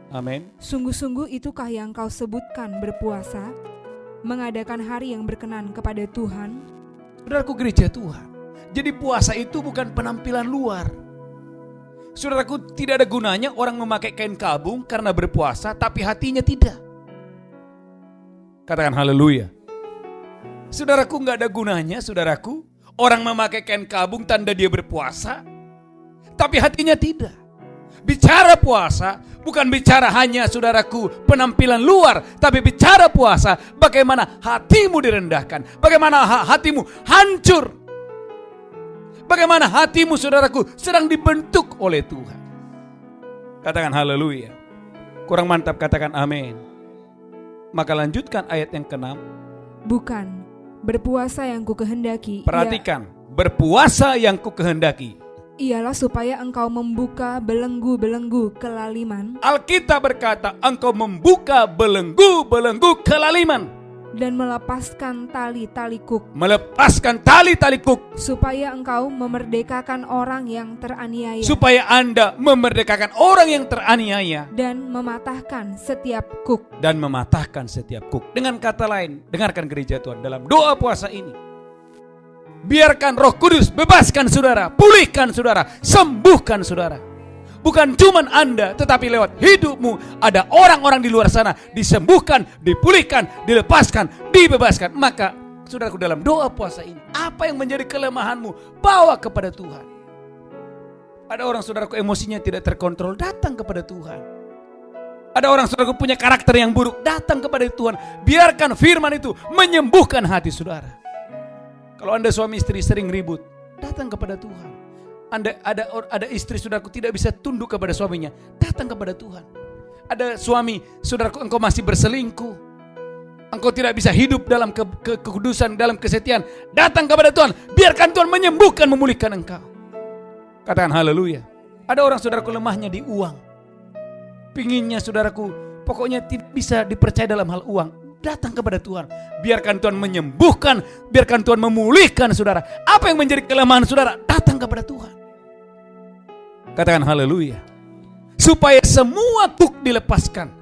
Amin. Sungguh-sungguh itukah yang kau sebutkan berpuasa, mengadakan hari yang berkenan kepada Tuhan. Saudaraku gereja Tuhan, jadi puasa itu bukan penampilan luar. Saudaraku, tidak ada gunanya orang memakai kain kabung karena berpuasa tapi hatinya tidak. Katakan haleluya. Saudaraku, gak ada gunanya saudaraku orang memakai kain kabung tanda dia berpuasa tapi hatinya tidak. Bicara puasa bukan bicara hanya saudaraku penampilan luar, tapi bicara puasa bagaimana hatimu direndahkan, bagaimana hatimu hancur, bagaimana hatimu saudaraku sedang dibentuk oleh Tuhan. Katakan haleluya. Kurang mantap katakan amin. Maka lanjutkan ayat yang ke-6. Bukan berpuasa yang ku kehendaki. Perhatikan, berpuasa yang ku kehendaki Ialah supaya engkau membuka belenggu-belenggu kelaliman. Alkitab berkata engkau membuka belenggu-belenggu kelaliman Dan melepaskan tali-tali kuk. Melepaskan tali-tali kuk. Supaya engkau memerdekakan orang yang teraniaya. Supaya Anda memerdekakan orang yang teraniaya. Dan mematahkan setiap kuk. Dan mematahkan setiap kuk. Dengan kata lain, dengarkan gereja Tuhan dalam doa puasa ini. Biarkan Roh Kudus bebaskan saudara, pulihkan saudara, sembuhkan saudara. Bukan cuma Anda, tetapi lewat hidupmu ada orang-orang di luar sana disembuhkan, dipulihkan, dilepaskan, dibebaskan. Maka saudaraku dalam doa puasa ini. Apa yang menjadi kelemahanmu, bawa kepada Tuhan. Ada orang saudaraku emosinya tidak terkontrol, datang kepada Tuhan. Ada orang saudaraku punya karakter yang buruk, datang kepada Tuhan. Biarkan firman itu menyembuhkan hati saudara. Kalau Anda suami istri sering ribut, datang kepada Tuhan. Anda ada istri saudaraku tidak bisa tunduk kepada suaminya, datang kepada Tuhan. Ada suami saudaraku engkau masih berselingkuh, engkau tidak bisa hidup dalam kekudusan, dalam kesetiaan, datang kepada Tuhan. Biarkan Tuhan menyembuhkan, memulihkan engkau. Katakan haleluya. Ada orang saudaraku lemahnya di uang, pinginnya saudaraku pokoknya tidak bisa dipercaya dalam hal uang, datang kepada Tuhan. Biarkan Tuhan menyembuhkan, biarkan Tuhan memulihkan saudara. Apa yang menjadi kelemahan saudara, datang kepada Tuhan. Katakan haleluya. Supaya semua tuk dilepaskan,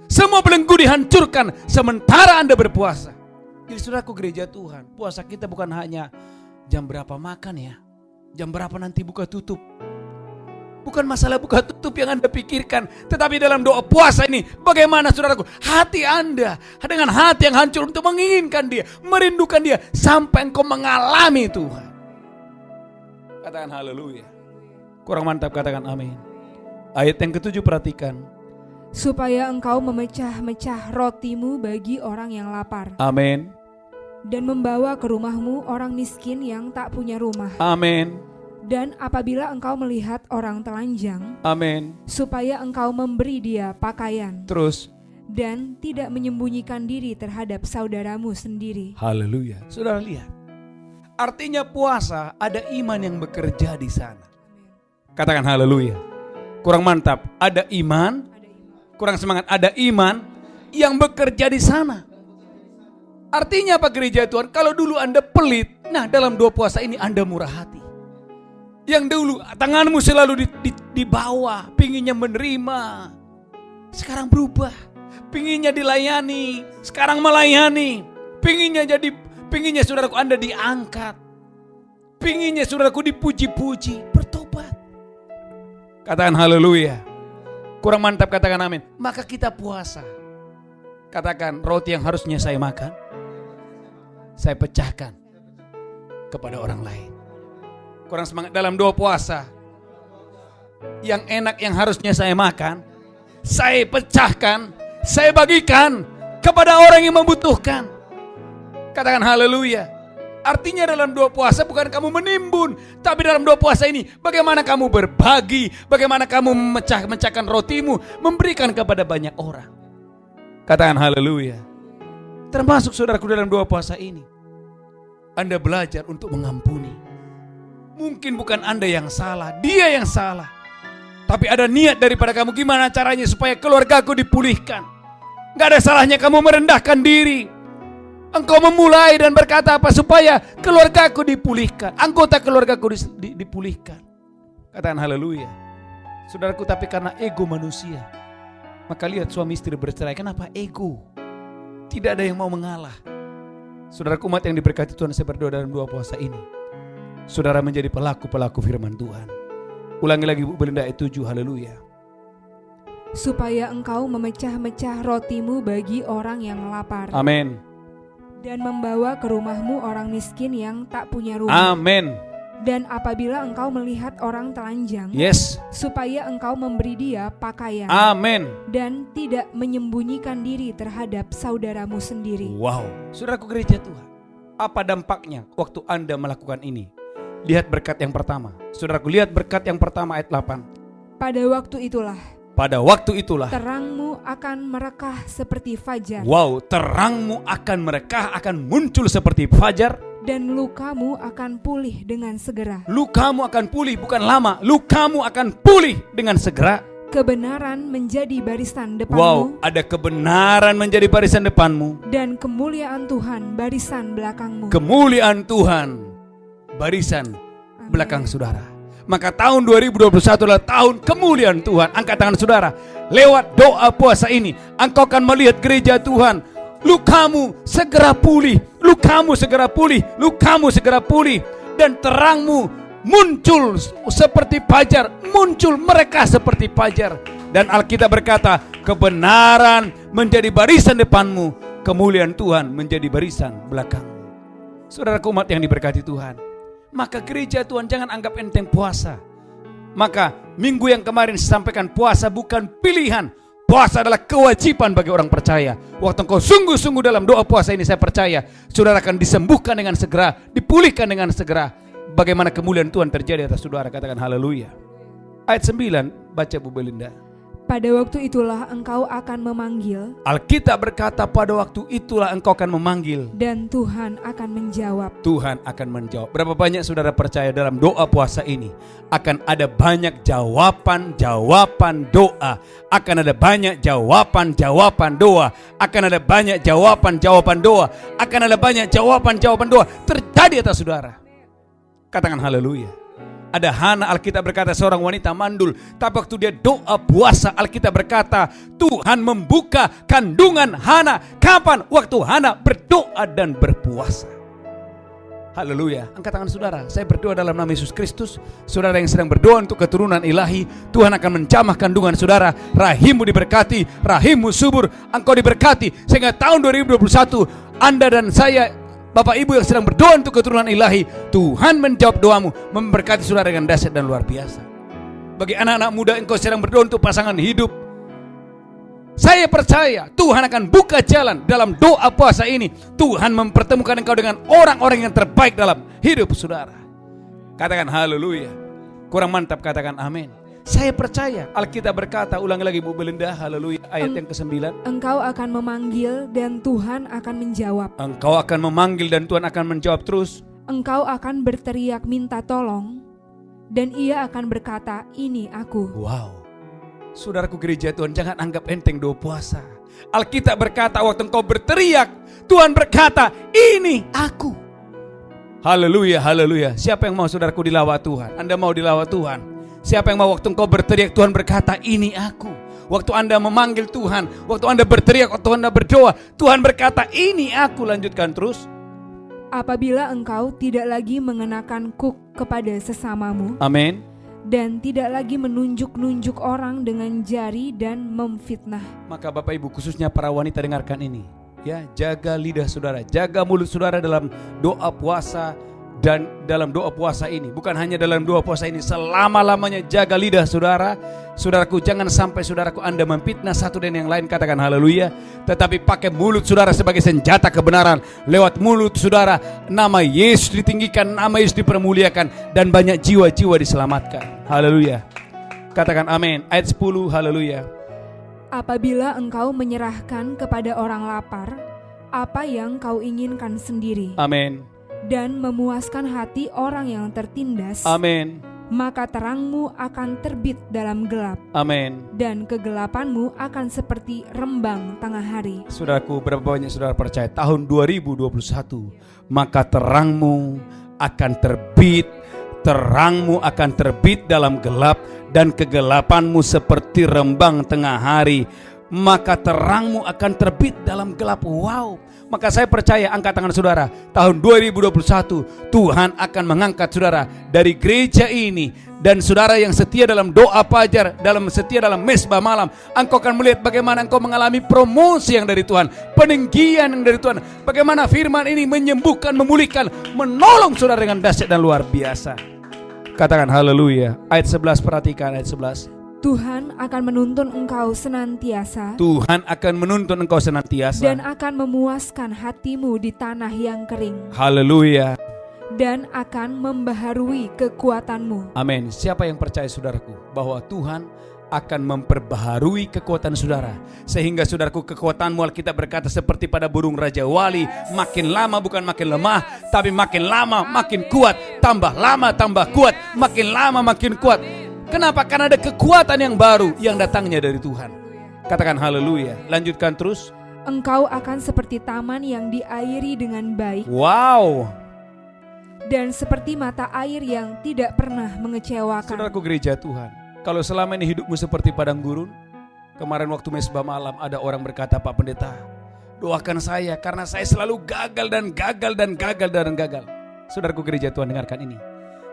semua belenggu dihancurkan sementara Anda berpuasa. Jadi saudaraku gereja Tuhan, puasa kita bukan hanya jam berapa makan ya, jam berapa nanti buka tutup. Bukan masalah buka tutup yang Anda pikirkan, tetapi dalam doa puasa ini bagaimana saudaraku hati Anda dengan hati yang hancur untuk menginginkan Dia, merindukan Dia sampai engkau mengalami Tuhan. Katakan haleluya. Kurang mantap, katakan amin. Ayat yang ke-7 perhatikan. Supaya engkau memecah-mecah rotimu bagi orang yang lapar. Amin. Dan membawa ke rumahmu orang miskin yang tak punya rumah. Amin. Dan apabila engkau melihat orang telanjang, Amin. supaya engkau memberi dia pakaian. Terus. Dan tidak menyembunyikan diri terhadap saudaramu sendiri. Haleluya. Saudara lihat. Artinya puasa ada iman yang bekerja di sana. Katakan haleluya. Kurang mantap. Ada iman. Kurang semangat. Ada iman yang bekerja di sana. Artinya apa gereja Tuhan? Kalau dulu Anda pelit, nah dalam doa puasa ini Anda murah hati. Yang dulu tanganmu selalu di bawah, pinginnya menerima, sekarang berubah. Pinginnya dilayani, sekarang melayani. Pinginnya saudaraku Anda diangkat. Pinginnya saudaraku dipuji-puji, bertobat. Katakan haleluya. Kurang mantap, katakan amin. Maka kita puasa. Katakan, roti yang harusnya saya makan, saya pecahkan kepada orang lain. Kurang semangat dalam doa puasa. Yang enak yang harusnya saya makan, saya pecahkan, saya bagikan kepada orang yang membutuhkan. Katakan haleluya. Artinya dalam doa puasa bukan kamu menimbun, tapi dalam doa puasa ini bagaimana kamu berbagi, bagaimana kamu memecahkan rotimu, memberikan kepada banyak orang. Katakan haleluya. Termasuk saudaraku dalam doa puasa ini, Anda belajar untuk mengampuni. Mungkin bukan Anda yang salah, dia yang salah. Tapi ada niat daripada kamu, gimana caranya supaya keluargaku dipulihkan. Gak ada salahnya kamu merendahkan diri. Engkau memulai dan berkata apa? Supaya keluargaku dipulihkan, anggota keluargaku dipulihkan. Katakan haleluya. Saudaraku, tapi karena ego manusia, maka lihat suami istri bercerai. Kenapa? Ego. Tidak ada yang mau mengalah. Saudaraku umat yang diberkati Tuhan, saya berdoa dalam doa puasa ini, saudara menjadi pelaku-pelaku firman Tuhan. Ulangi lagi Bu Belinda ayat 7, haleluya. Supaya engkau memecah-mecah rotimu bagi orang yang lapar. Amin. Dan membawa ke rumahmu orang miskin yang tak punya rumah. Amin. Dan apabila engkau melihat orang telanjang, Yes. supaya engkau memberi dia pakaian. Amin. Dan tidak menyembunyikan diri terhadap saudaramu sendiri. Wow. Saudaraku gereja Tuhan, apa dampaknya waktu Anda melakukan ini? Lihat berkat yang pertama. Saudaraku, lihat berkat yang pertama ayat 8. Pada waktu itulah terangmu akan merekah seperti fajar. Wow, terangmu akan merekah, akan muncul seperti fajar. Dan lukamu akan pulih dengan segera. Lukamu akan pulih, bukan lama. Lukamu akan pulih dengan segera. Kebenaran menjadi barisan depanmu. Wow, ada kebenaran menjadi barisan depanmu. Dan kemuliaan Tuhan barisan belakangmu. Kemuliaan Tuhan barisan belakang saudara. Maka tahun 2021 adalah tahun kemuliaan Tuhan. Angkat tangan saudara. Lewat doa puasa ini, engkau akan melihat gereja Tuhan. Lukamu segera pulih. Lukamu segera pulih. Lukamu segera pulih. Dan terangmu muncul seperti fajar. Muncul mereka seperti fajar. Dan Alkitab berkata, kebenaran menjadi barisan depanmu, kemuliaan Tuhan menjadi barisan belakangmu. Saudaraku umat yang diberkati Tuhan, maka gereja Tuhan jangan anggap enteng puasa. Maka minggu yang kemarin saya sampaikan, puasa bukan pilihan. Puasa adalah kewajiban bagi orang percaya. Waktu engkau sungguh-sungguh dalam doa puasa ini, saya percaya saudara akan disembuhkan dengan segera, dipulihkan dengan segera. Bagaimana kemuliaan Tuhan terjadi atas saudara, katakan haleluya. Ayat 9, baca Bu Belinda. Pada waktu itulah engkau akan memanggil, Alkitab berkata pada waktu itulah engkau akan memanggil, dan Tuhan akan menjawab. Tuhan akan menjawab. Berapa banyak saudara percaya dalam doa puasa ini akan ada banyak jawaban-jawaban doa, akan ada banyak jawaban-jawaban doa, akan ada banyak jawaban-jawaban doa, akan ada banyak jawaban-jawaban doa terjadi atas saudara. Katakan haleluya. Ada Hana, Alkitab berkata seorang wanita mandul, tapi waktu dia doa puasa, Alkitab berkata Tuhan membuka kandungan Hana. Kapan? Waktu Hana berdoa dan berpuasa. Haleluya. Angkat tangan saudara. Saya berdoa dalam nama Yesus Kristus. Saudara yang sedang berdoa untuk keturunan ilahi, Tuhan akan menjamah kandungan saudara. Rahimmu diberkati, rahimmu subur, engkau diberkati. Sehingga tahun 2021 Anda dan saya, Bapak Ibu yang sedang berdoa untuk keturunan ilahi, Tuhan menjawab doamu, memberkati saudara dengan dahsyat dan luar biasa. Bagi anak-anak muda engkau sedang berdoa untuk pasangan hidup, saya percaya Tuhan akan buka jalan dalam doa puasa ini. Tuhan mempertemukan engkau dengan orang-orang yang terbaik dalam hidup saudara. Katakan haleluya. Kurang mantap katakan amin. Saya percaya. Alkitab berkata, ulangi lagi Bu Belinda, haleluya, ayat yang ke-9. Engkau akan memanggil dan Tuhan akan menjawab. Engkau akan memanggil dan Tuhan akan menjawab terus. Engkau akan berteriak minta tolong, dan ia akan berkata, ini aku. Wow. Saudaraku gereja Tuhan, jangan anggap enteng doa puasa. Alkitab berkata waktu engkau berteriak, Tuhan berkata, ini aku. Haleluya, haleluya. Siapa yang mau saudaraku dilawat Tuhan? Anda mau dilawat Tuhan? Siapa yang mau waktu engkau berteriak, Tuhan berkata, ini aku. Waktu Anda memanggil Tuhan, waktu Anda berteriak, waktu Anda berdoa, Tuhan berkata, ini aku. Lanjutkan terus. Apabila engkau tidak lagi mengenakan kuk kepada sesamamu, Amin. dan tidak lagi menunjuk-nunjuk orang dengan jari dan memfitnah. Maka Bapak Ibu, khususnya para wanita, dengarkan ini. Ya, jaga lidah saudara, jaga mulut saudara dalam doa puasa. Dan dalam doa puasa ini, bukan hanya dalam doa puasa ini, selama-lamanya jaga lidah saudara. Saudaraku, jangan sampai saudaraku Anda memfitnah satu dan yang lain, katakan haleluya. Tetapi pakai mulut saudara sebagai senjata kebenaran. Lewat mulut saudara, nama Yesus ditinggikan, nama Yesus dipermuliakan, dan banyak jiwa-jiwa diselamatkan. Haleluya. Katakan amin. Ayat 10, haleluya. Apabila engkau menyerahkan kepada orang lapar apa yang kau inginkan sendiri, Amin. dan memuaskan hati orang yang tertindas, Amin. maka terangmu akan terbit dalam gelap, Amin. dan kegelapanmu akan seperti rembang tengah hari. Saudaraku, berapa banyak saudara percaya tahun 2021 maka terangmu akan terbit, terangmu akan terbit dalam gelap, dan kegelapanmu seperti rembang tengah hari. Maka terangmu akan terbit dalam gelap. Wow. Maka saya percaya, angkat tangan saudara, tahun 2021 Tuhan akan mengangkat saudara dari gereja ini. Dan saudara yang setia dalam doa fajar, setia dalam mesbah malam, engkau akan melihat bagaimana engkau mengalami promosi yang dari Tuhan, peninggian yang dari Tuhan. Bagaimana firman ini menyembuhkan, memulihkan, menolong saudara dengan dahsyat dan luar biasa. Katakan haleluya. Ayat 11, perhatikan ayat 11. Tuhan akan menuntun engkau senantiasa, Tuhan akan menuntun engkau senantiasa, dan akan memuaskan hatimu di tanah yang kering, haleluya, dan akan membaharui kekuatanmu. amin. Siapa yang percaya saudaraku bahwa Tuhan akan memperbaharui kekuatan saudara, sehingga saudaraku kekuatanmu, Alkitab berkata seperti pada burung Raja Wali, makin lama bukan makin lemah, tapi makin lama makin kuat, tambah lama tambah kuat, makin lama makin kuat. Kenapa? Karena ada kekuatan yang baru yang datangnya dari Tuhan. Katakan haleluya. Lanjutkan terus. Engkau akan seperti taman yang diairi dengan baik, Wow. dan seperti mata air yang tidak pernah mengecewakan. Saudaraku gereja Tuhan, kalau selama ini hidupmu seperti padang gurun, kemarin waktu mesbah malam ada orang berkata, Pak Pendeta, doakan saya karena saya selalu gagal dan gagal dan gagal dan gagal. Saudaraku gereja Tuhan, dengarkan ini.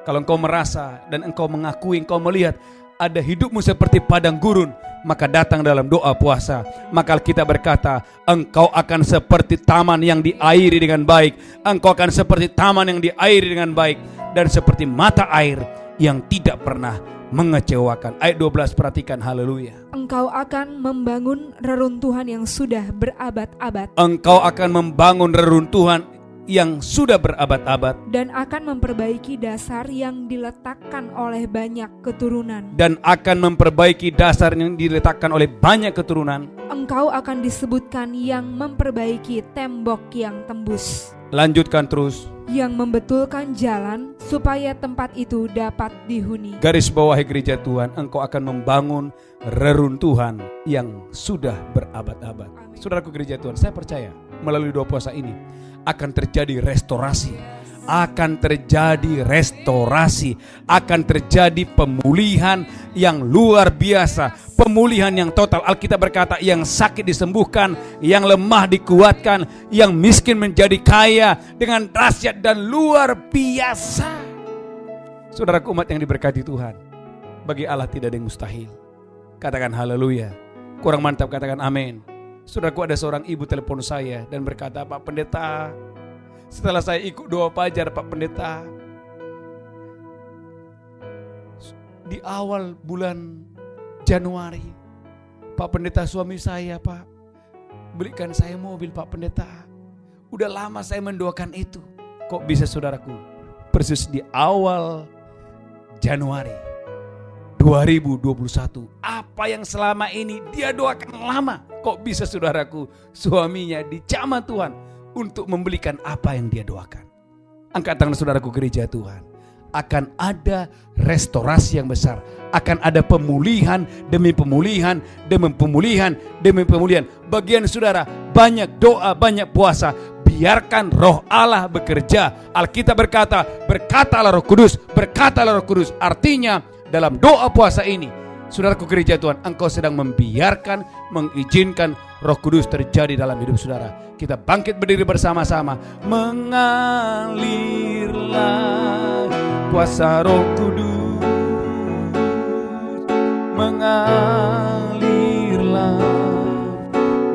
Kalau engkau merasa dan engkau mengakui, engkau melihat ada hidupmu seperti padang gurun, maka datang dalam doa puasa. Maka kita berkata, engkau akan seperti taman yang diairi dengan baik. Engkau akan seperti taman yang diairi dengan baik, dan seperti mata air yang tidak pernah mengecewakan. Ayat 12, perhatikan, haleluya. Engkau akan membangun reruntuhan yang sudah berabad-abad. Engkau akan membangun reruntuhan yang sudah berabad-abad, Dan akan memperbaiki dasar yang diletakkan oleh banyak keturunan. dan akan memperbaiki dasar yang diletakkan oleh banyak keturunan. Engkau akan disebutkan yang memperbaiki tembok yang tembus, Lanjutkan terus. yang membetulkan jalan supaya tempat itu dapat dihuni. Garis bawahi gereja Tuhan, engkau akan membangun reruntuhan yang sudah berabad-abad. Amin. Saudaraku gereja Tuhan, saya percaya melalui doa puasa ini akan terjadi restorasi, akan terjadi restorasi, akan terjadi pemulihan yang luar biasa, pemulihan yang total. Alkitab berkata, yang sakit disembuhkan, yang lemah dikuatkan, yang miskin menjadi kaya dengan dahsyat dan luar biasa. Saudaraku umat yang diberkati Tuhan, bagi Allah tidak ada yang mustahil. Katakan haleluya. Kurang mantap katakan amin. Saudaraku, ada seorang ibu telepon saya dan berkata, Pak Pendeta, setelah saya ikut doa fajar Pak Pendeta, di awal bulan Januari, Pak Pendeta, suami saya Pak belikan saya mobil Pak Pendeta. Udah lama saya mendoakan itu. Kok bisa saudaraku? Persis di awal Januari 2021, apa yang selama ini dia doakan lama, kok bisa saudaraku suaminya dijamah Tuhan untuk membelikan apa yang dia doakan. Angkat tangan saudaraku gereja Tuhan. Akan ada restorasi yang besar, akan ada pemulihan demi pemulihan demi pemulihan demi pemulihan. Bagian saudara, banyak doa, banyak puasa, biarkan roh Allah bekerja. Alkitab berkata, berkatalah Roh Kudus, berkatalah Roh Kudus. Artinya dalam doa puasa ini, saudaraku gereja Tuhan, engkau sedang membiarkan, mengizinkan Roh Kudus terjadi dalam hidup saudara. Kita bangkit berdiri bersama-sama. Mengalirlah kuasa Roh Kudus, mengalirlah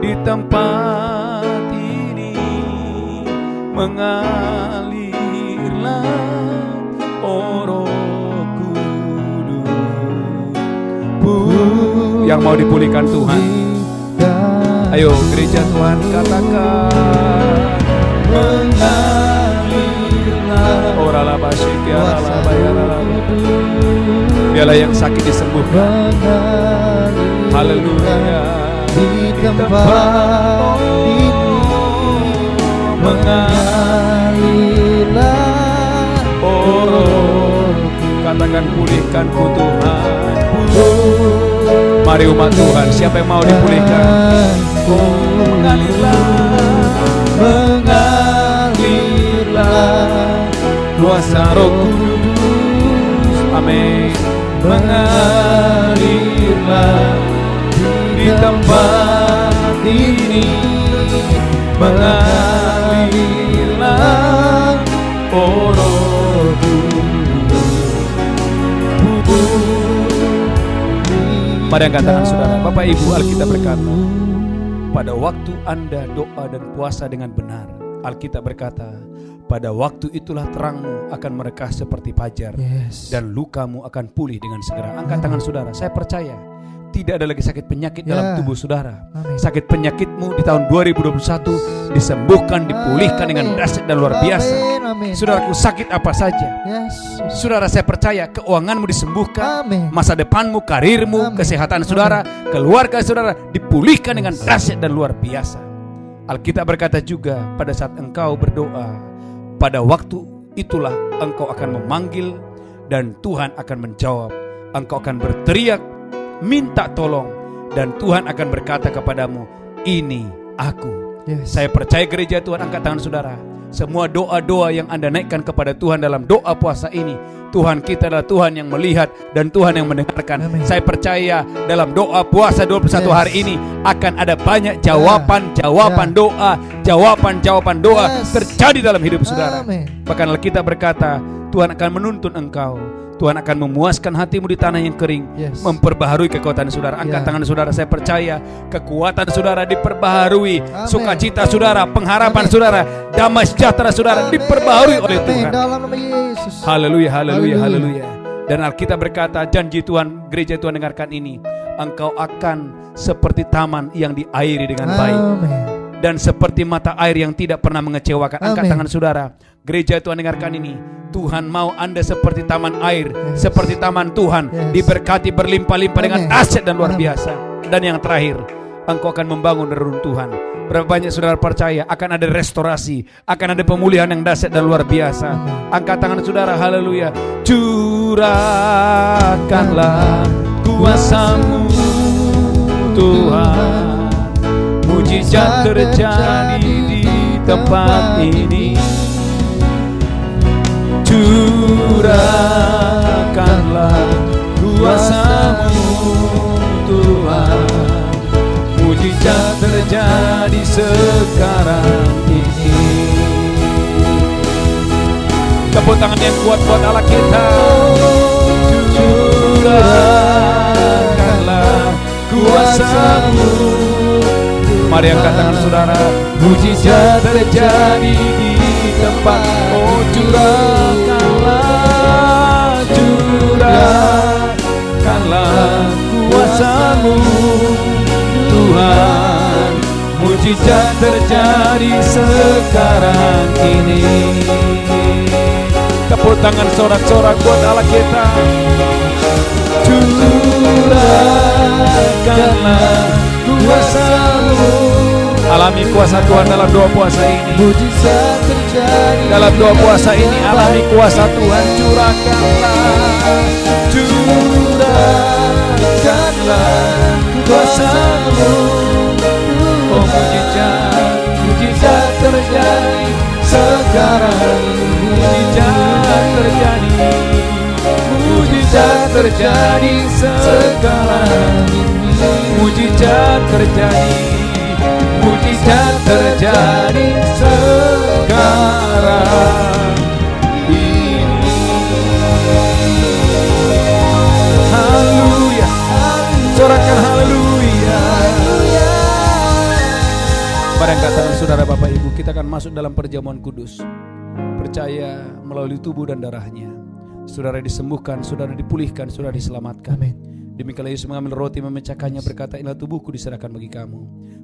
di tempat ini, mengalirlah Roh yang mau dipulihkan Tuhan. Ayo gereja Tuhan, katakan mengalirlah orala basyik ya rala. Biarlah yang sakit disembuhkan. Haleluya. Di tempat ini mengalirlah Oh, katakan pulihkanku Tuhan. Mari umat Tuhan, siapa yang mau dipulihkan? Oh, mengalirlah kuasa Roh Kudus. Amin. Mengalirlah di tempat ini, mengalirlah Roh Kudus. Mari angkat tangan saudara. Bapak Ibu, Alkitab berkata, pada waktu Anda doa dan puasa dengan benar, Alkitab berkata, pada waktu itulah terangmu akan merekah seperti fajar, dan lukamu akan pulih dengan segera. Angkat tangan saudara. Saya percaya tidak ada lagi sakit penyakit dalam tubuh saudara. Sakit penyakitmu di tahun 2021 disembuhkan, dipulihkan dengan dahsyat dan luar biasa. Saudaraku, sakit apa saja, saudara, saya percaya keuanganmu disembuhkan, masa depanmu, karirmu, kesehatan saudara, keluarga saudara dipulihkan dengan dahsyat dan luar biasa. Alkitab berkata juga, pada saat engkau berdoa, pada waktu itulah engkau akan memanggil dan Tuhan akan menjawab. Engkau akan berteriak, minta tolong, dan Tuhan akan berkata kepadamu, ini aku. Saya percaya gereja Tuhan, angkat tangan saudara. Semua doa-doa yang Anda naikkan kepada Tuhan dalam doa puasa ini, Tuhan kita adalah Tuhan yang melihat dan Tuhan yang mendengarkan. Saya percaya dalam doa puasa 21 hari ini akan ada banyak jawaban-jawaban doa, jawaban-jawaban doa terjadi dalam hidup saudara. Bahkan Alkitab berkata, Tuhan akan menuntun engkau. Tuhan akan memuaskan hatimu di tanah yang kering, Yes. memperbaharui kekuatan saudara. Angkat Ya. tangan saudara, saya percaya kekuatan saudara diperbaharui, Amin. sukacita saudara, pengharapan Amin. saudara, damai sejahtera saudara Amin. diperbaharui oleh Amin. Tuhan. Dalam nama Yesus. Haleluya, haleluya, Haleluya. haleluya. Dan Alkitab berkata, janji Tuhan, gereja Tuhan dengarkan ini, engkau akan seperti taman yang diairi dengan baik, Amin. dan seperti mata air yang tidak pernah mengecewakan. Angkat Amin. tangan saudara, gereja Tuhan dengarkan ini. Tuhan mau Anda seperti taman air, Yes. seperti taman Tuhan, Yes. diberkati berlimpah-limpah dengan Amin. aset dan luar Amin. biasa. Dan yang terakhir, engkau akan membangun reruntuhan. Berapa banyak saudara percaya akan ada restorasi, akan ada pemulihan yang dahsyat dan luar biasa. Amin. Angkat tangan saudara, haleluya. Curahkanlah kuasa-Mu Tuhan, mujizat terjadi di tempat ini. Curahkanlah kuasa-Mu Tuhan, mujizat terjadi sekarang ini. Tepuk tangan yang kuat buat Allah kita. Curahkanlah kuasa-Mu. Mari angkat tangan saudara. Mujizat terjadi di tempat. Oh, curahkanlah, curahkanlah kuasa-Mu Tuhan, mujizat terjadi sekarang ini. Tepuk tangan sorak-sorak buat Allah kita. Curahkanlah kuasa-Mu. Alami kuasa Tuhan dalam doa puasa ini. Mujizat terjadi Dalam doa puasa ini alami kuasa Tuhan. Curahkanlah, curahkanlah kuasa-Mu. Oh, mujizat, mujizat terjadi sekarang. Mujizat terjadi, mujizat terjadi sekarang. Mujizat terjadi, mujizat terjadi sekarang ini. Haleluya, sorakan haleluya. Pada katakan saudara Bapak Ibu, kita akan masuk dalam perjamuan kudus. Percaya melalui tubuh dan darahnya, saudara disembuhkan, saudara dipulihkan, saudara diselamatkan. Amin. Demikianlah Yesus mengambil roti, memecahkannya, berkata, inilah tubuhku diserahkan bagi kamu.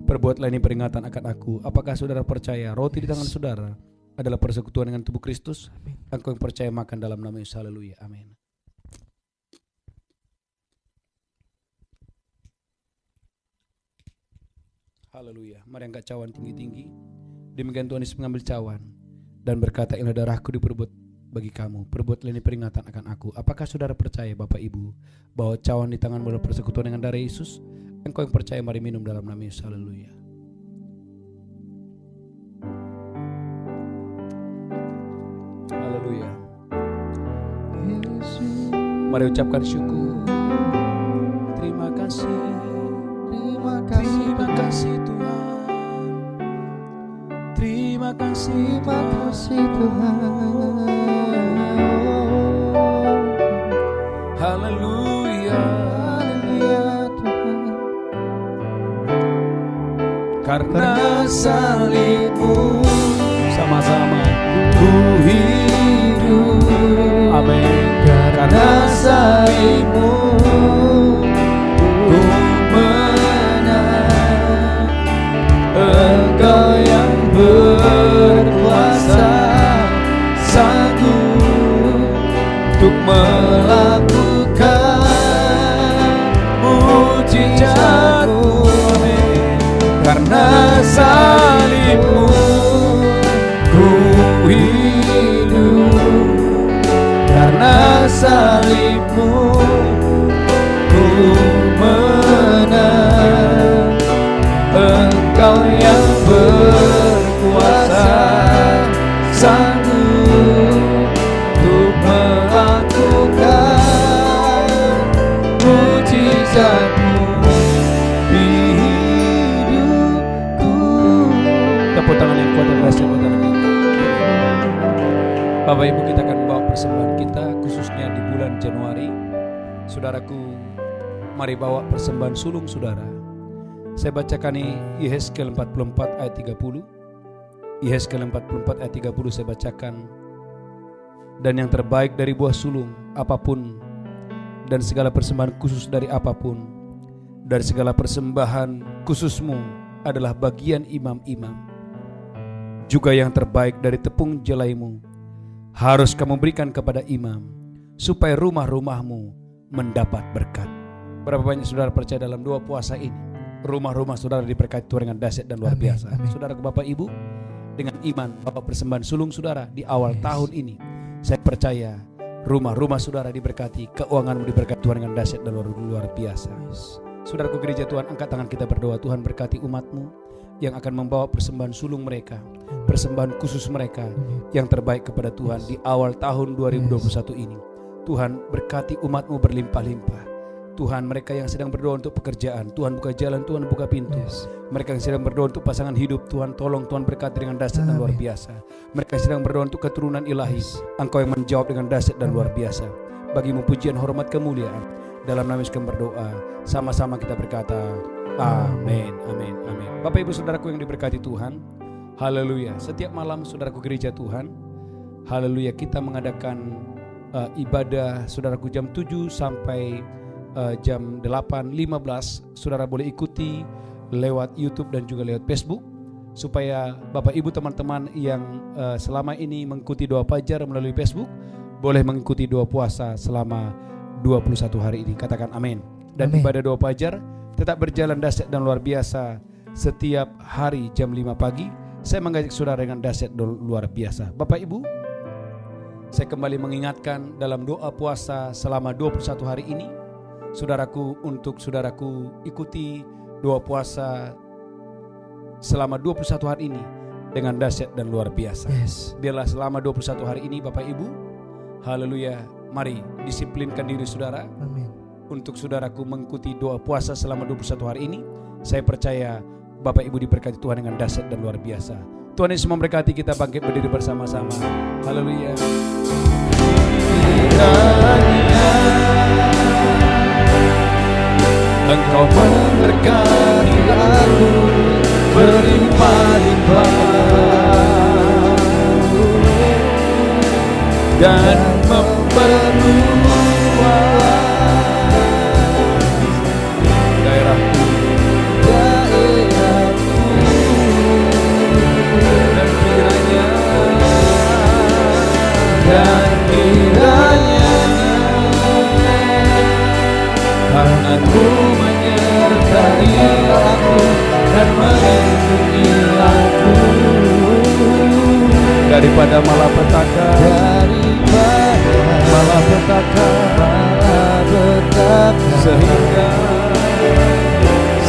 Perbuatlah ini peringatan akan aku. Apakah saudara percaya roti di tangan saudara adalah persekutuan dengan tubuh Kristus? Engkau yang percaya makan dalam nama Yesus. Haleluya. Amin. Haleluya. Mari angkat cawan tinggi-tinggi. Demikian Tuhan Yesus mengambil cawan dan berkata, inilah darahku diperbuat bagi kamu. Perbuatlah ini peringatan akan aku. Apakah saudara percaya Bapak Ibu bahwa cawan di tangan adalah persekutuan dengan darah Yesus? Engkau yang percaya mari minum dalam nama Yesus. Haleluya. Haleluya. Mari ucapkan syukur. Terima kasih. Terima kasih, Terima kasih Tuhan. Terima kasih terima kasih Tuhan. Haleluya. Haleluya Tuhan. Karena salib-Mu sama-sama ku hidup. Amin. Karena salib-Mu ku menang. Engkau yang berkuasa, sanggup untuk melakukan mujizat-Mu. Karena salib-Mu ku hidup. Karena salib-Mu ku menang. Engkau yang berkuasa, sanggup untuk melakukan mujizat-Mu di hidupku. Tepuk tangan yang kuat dan dahsyat buat Allah. Bapak Ibu, kita akan bawa persembahan kita khususnya di bulan Januari. Saudaraku, mari bawa persembahan sulung saudara. Saya bacakan nih Yehezkiel 44 ayat 30. Yehezkiel 44 ayat 30 saya bacakan. Dan yang terbaik dari buah sulung apapun, dan segala persembahan khusus dari apapun, dari segala persembahan khususmu adalah bagian imam-imam. Juga yang terbaik dari tepung jelaimu harus kamu berikan kepada imam, supaya rumah-rumahmu mendapat berkat. Berapa banyak saudara percaya dalam 2 puasa ini, rumah-rumah saudara diberkati Tuhan dengan dahsyat dan luar biasa. Saudara Bapak Ibu, dengan iman Bapak persembahan sulung saudara di awal tahun ini, saya percaya rumah-rumah saudara diberkati, keuanganmu diberkati Tuhan dengan dahsyat dan luar biasa. Saudaraku gereja Tuhan, angkat tangan kita berdoa. Tuhan berkati umatmu yang akan membawa persembahan sulung mereka, persembahan khusus mereka yang terbaik kepada Tuhan di awal tahun 2021 ini. Tuhan berkati umatmu berlimpah-limpah. Tuhan, mereka yang sedang berdoa untuk pekerjaan, Tuhan buka jalan, Tuhan buka pintu. Mereka yang sedang berdoa untuk pasangan hidup, Tuhan tolong, Tuhan berkati dengan dahsyat dan luar biasa. Mereka yang sedang berdoa untuk keturunan ilahi, Engkau yang menjawab dengan dahsyat dan luar biasa. Bagimu pujian, hormat, kemuliaan. Dalam nama Yesus kami berdoa, sama-sama kita berkata, amin, amin, amin. Bapak Ibu saudaraku yang diberkati Tuhan, haleluya. Setiap malam saudaraku gereja Tuhan, haleluya, kita mengadakan ibadah saudaraku jam 7 sampai jam 8.15. Saudara boleh ikuti lewat YouTube dan juga lewat Facebook, supaya Bapak Ibu teman-teman yang selama ini mengikuti doa fajar melalui Facebook boleh mengikuti doa puasa selama 21 hari ini. Katakan amin. Dan ibadah doa fajar tetap berjalan dahsyat dan luar biasa setiap hari jam 5 pagi. Saya mengajak saudara dengan dahsyat dan luar biasa. Bapak Ibu, saya kembali mengingatkan dalam doa puasa selama 21 hari ini, saudaraku, untuk saudaraku ikuti doa puasa selama 21 hari ini dengan dahsyat dan luar biasa. Biarlah selama 21 hari ini Bapak Ibu, haleluya, mari disiplinkan diri saudara. Untuk saudaraku mengikuti doa puasa selama 21 hari ini. Saya percaya Bapak Ibu diberkati Tuhan dengan dahsyat dan luar biasa. Tuhan Yesus memberkati. Kita bangkit berdiri bersama-sama. Haleluya. Engkau memberkati aku berlimpah-limpah dan memperluas daerahku dan kiranya tanganmu menyertai aku dan melindungi aku daripada malapetaka,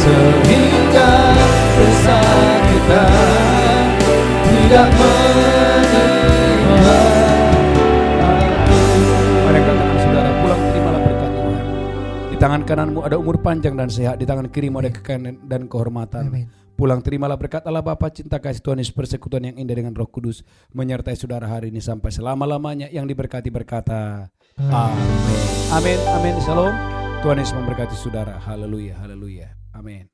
sehingga kesakitan tidak menimpa aku. Mari angkat tangan saudara, pulang terimalah berkat Tuhan. Di tangan kananmu ada umur panjang dan sehat, di tangan kirimu ada kekayaan dan kehormatan. Amin. Pulang terimalah berkat Allah Bapa, cinta kasih Tuhan Yesus, persekutuan yang indah dengan Roh Kudus menyertai saudara hari ini sampai selama-lamanya. Yang diberkati berkata amin. Amin, amin, shalom. Tuhan Yesus memberkati saudara. Haleluya, haleluya. Amin.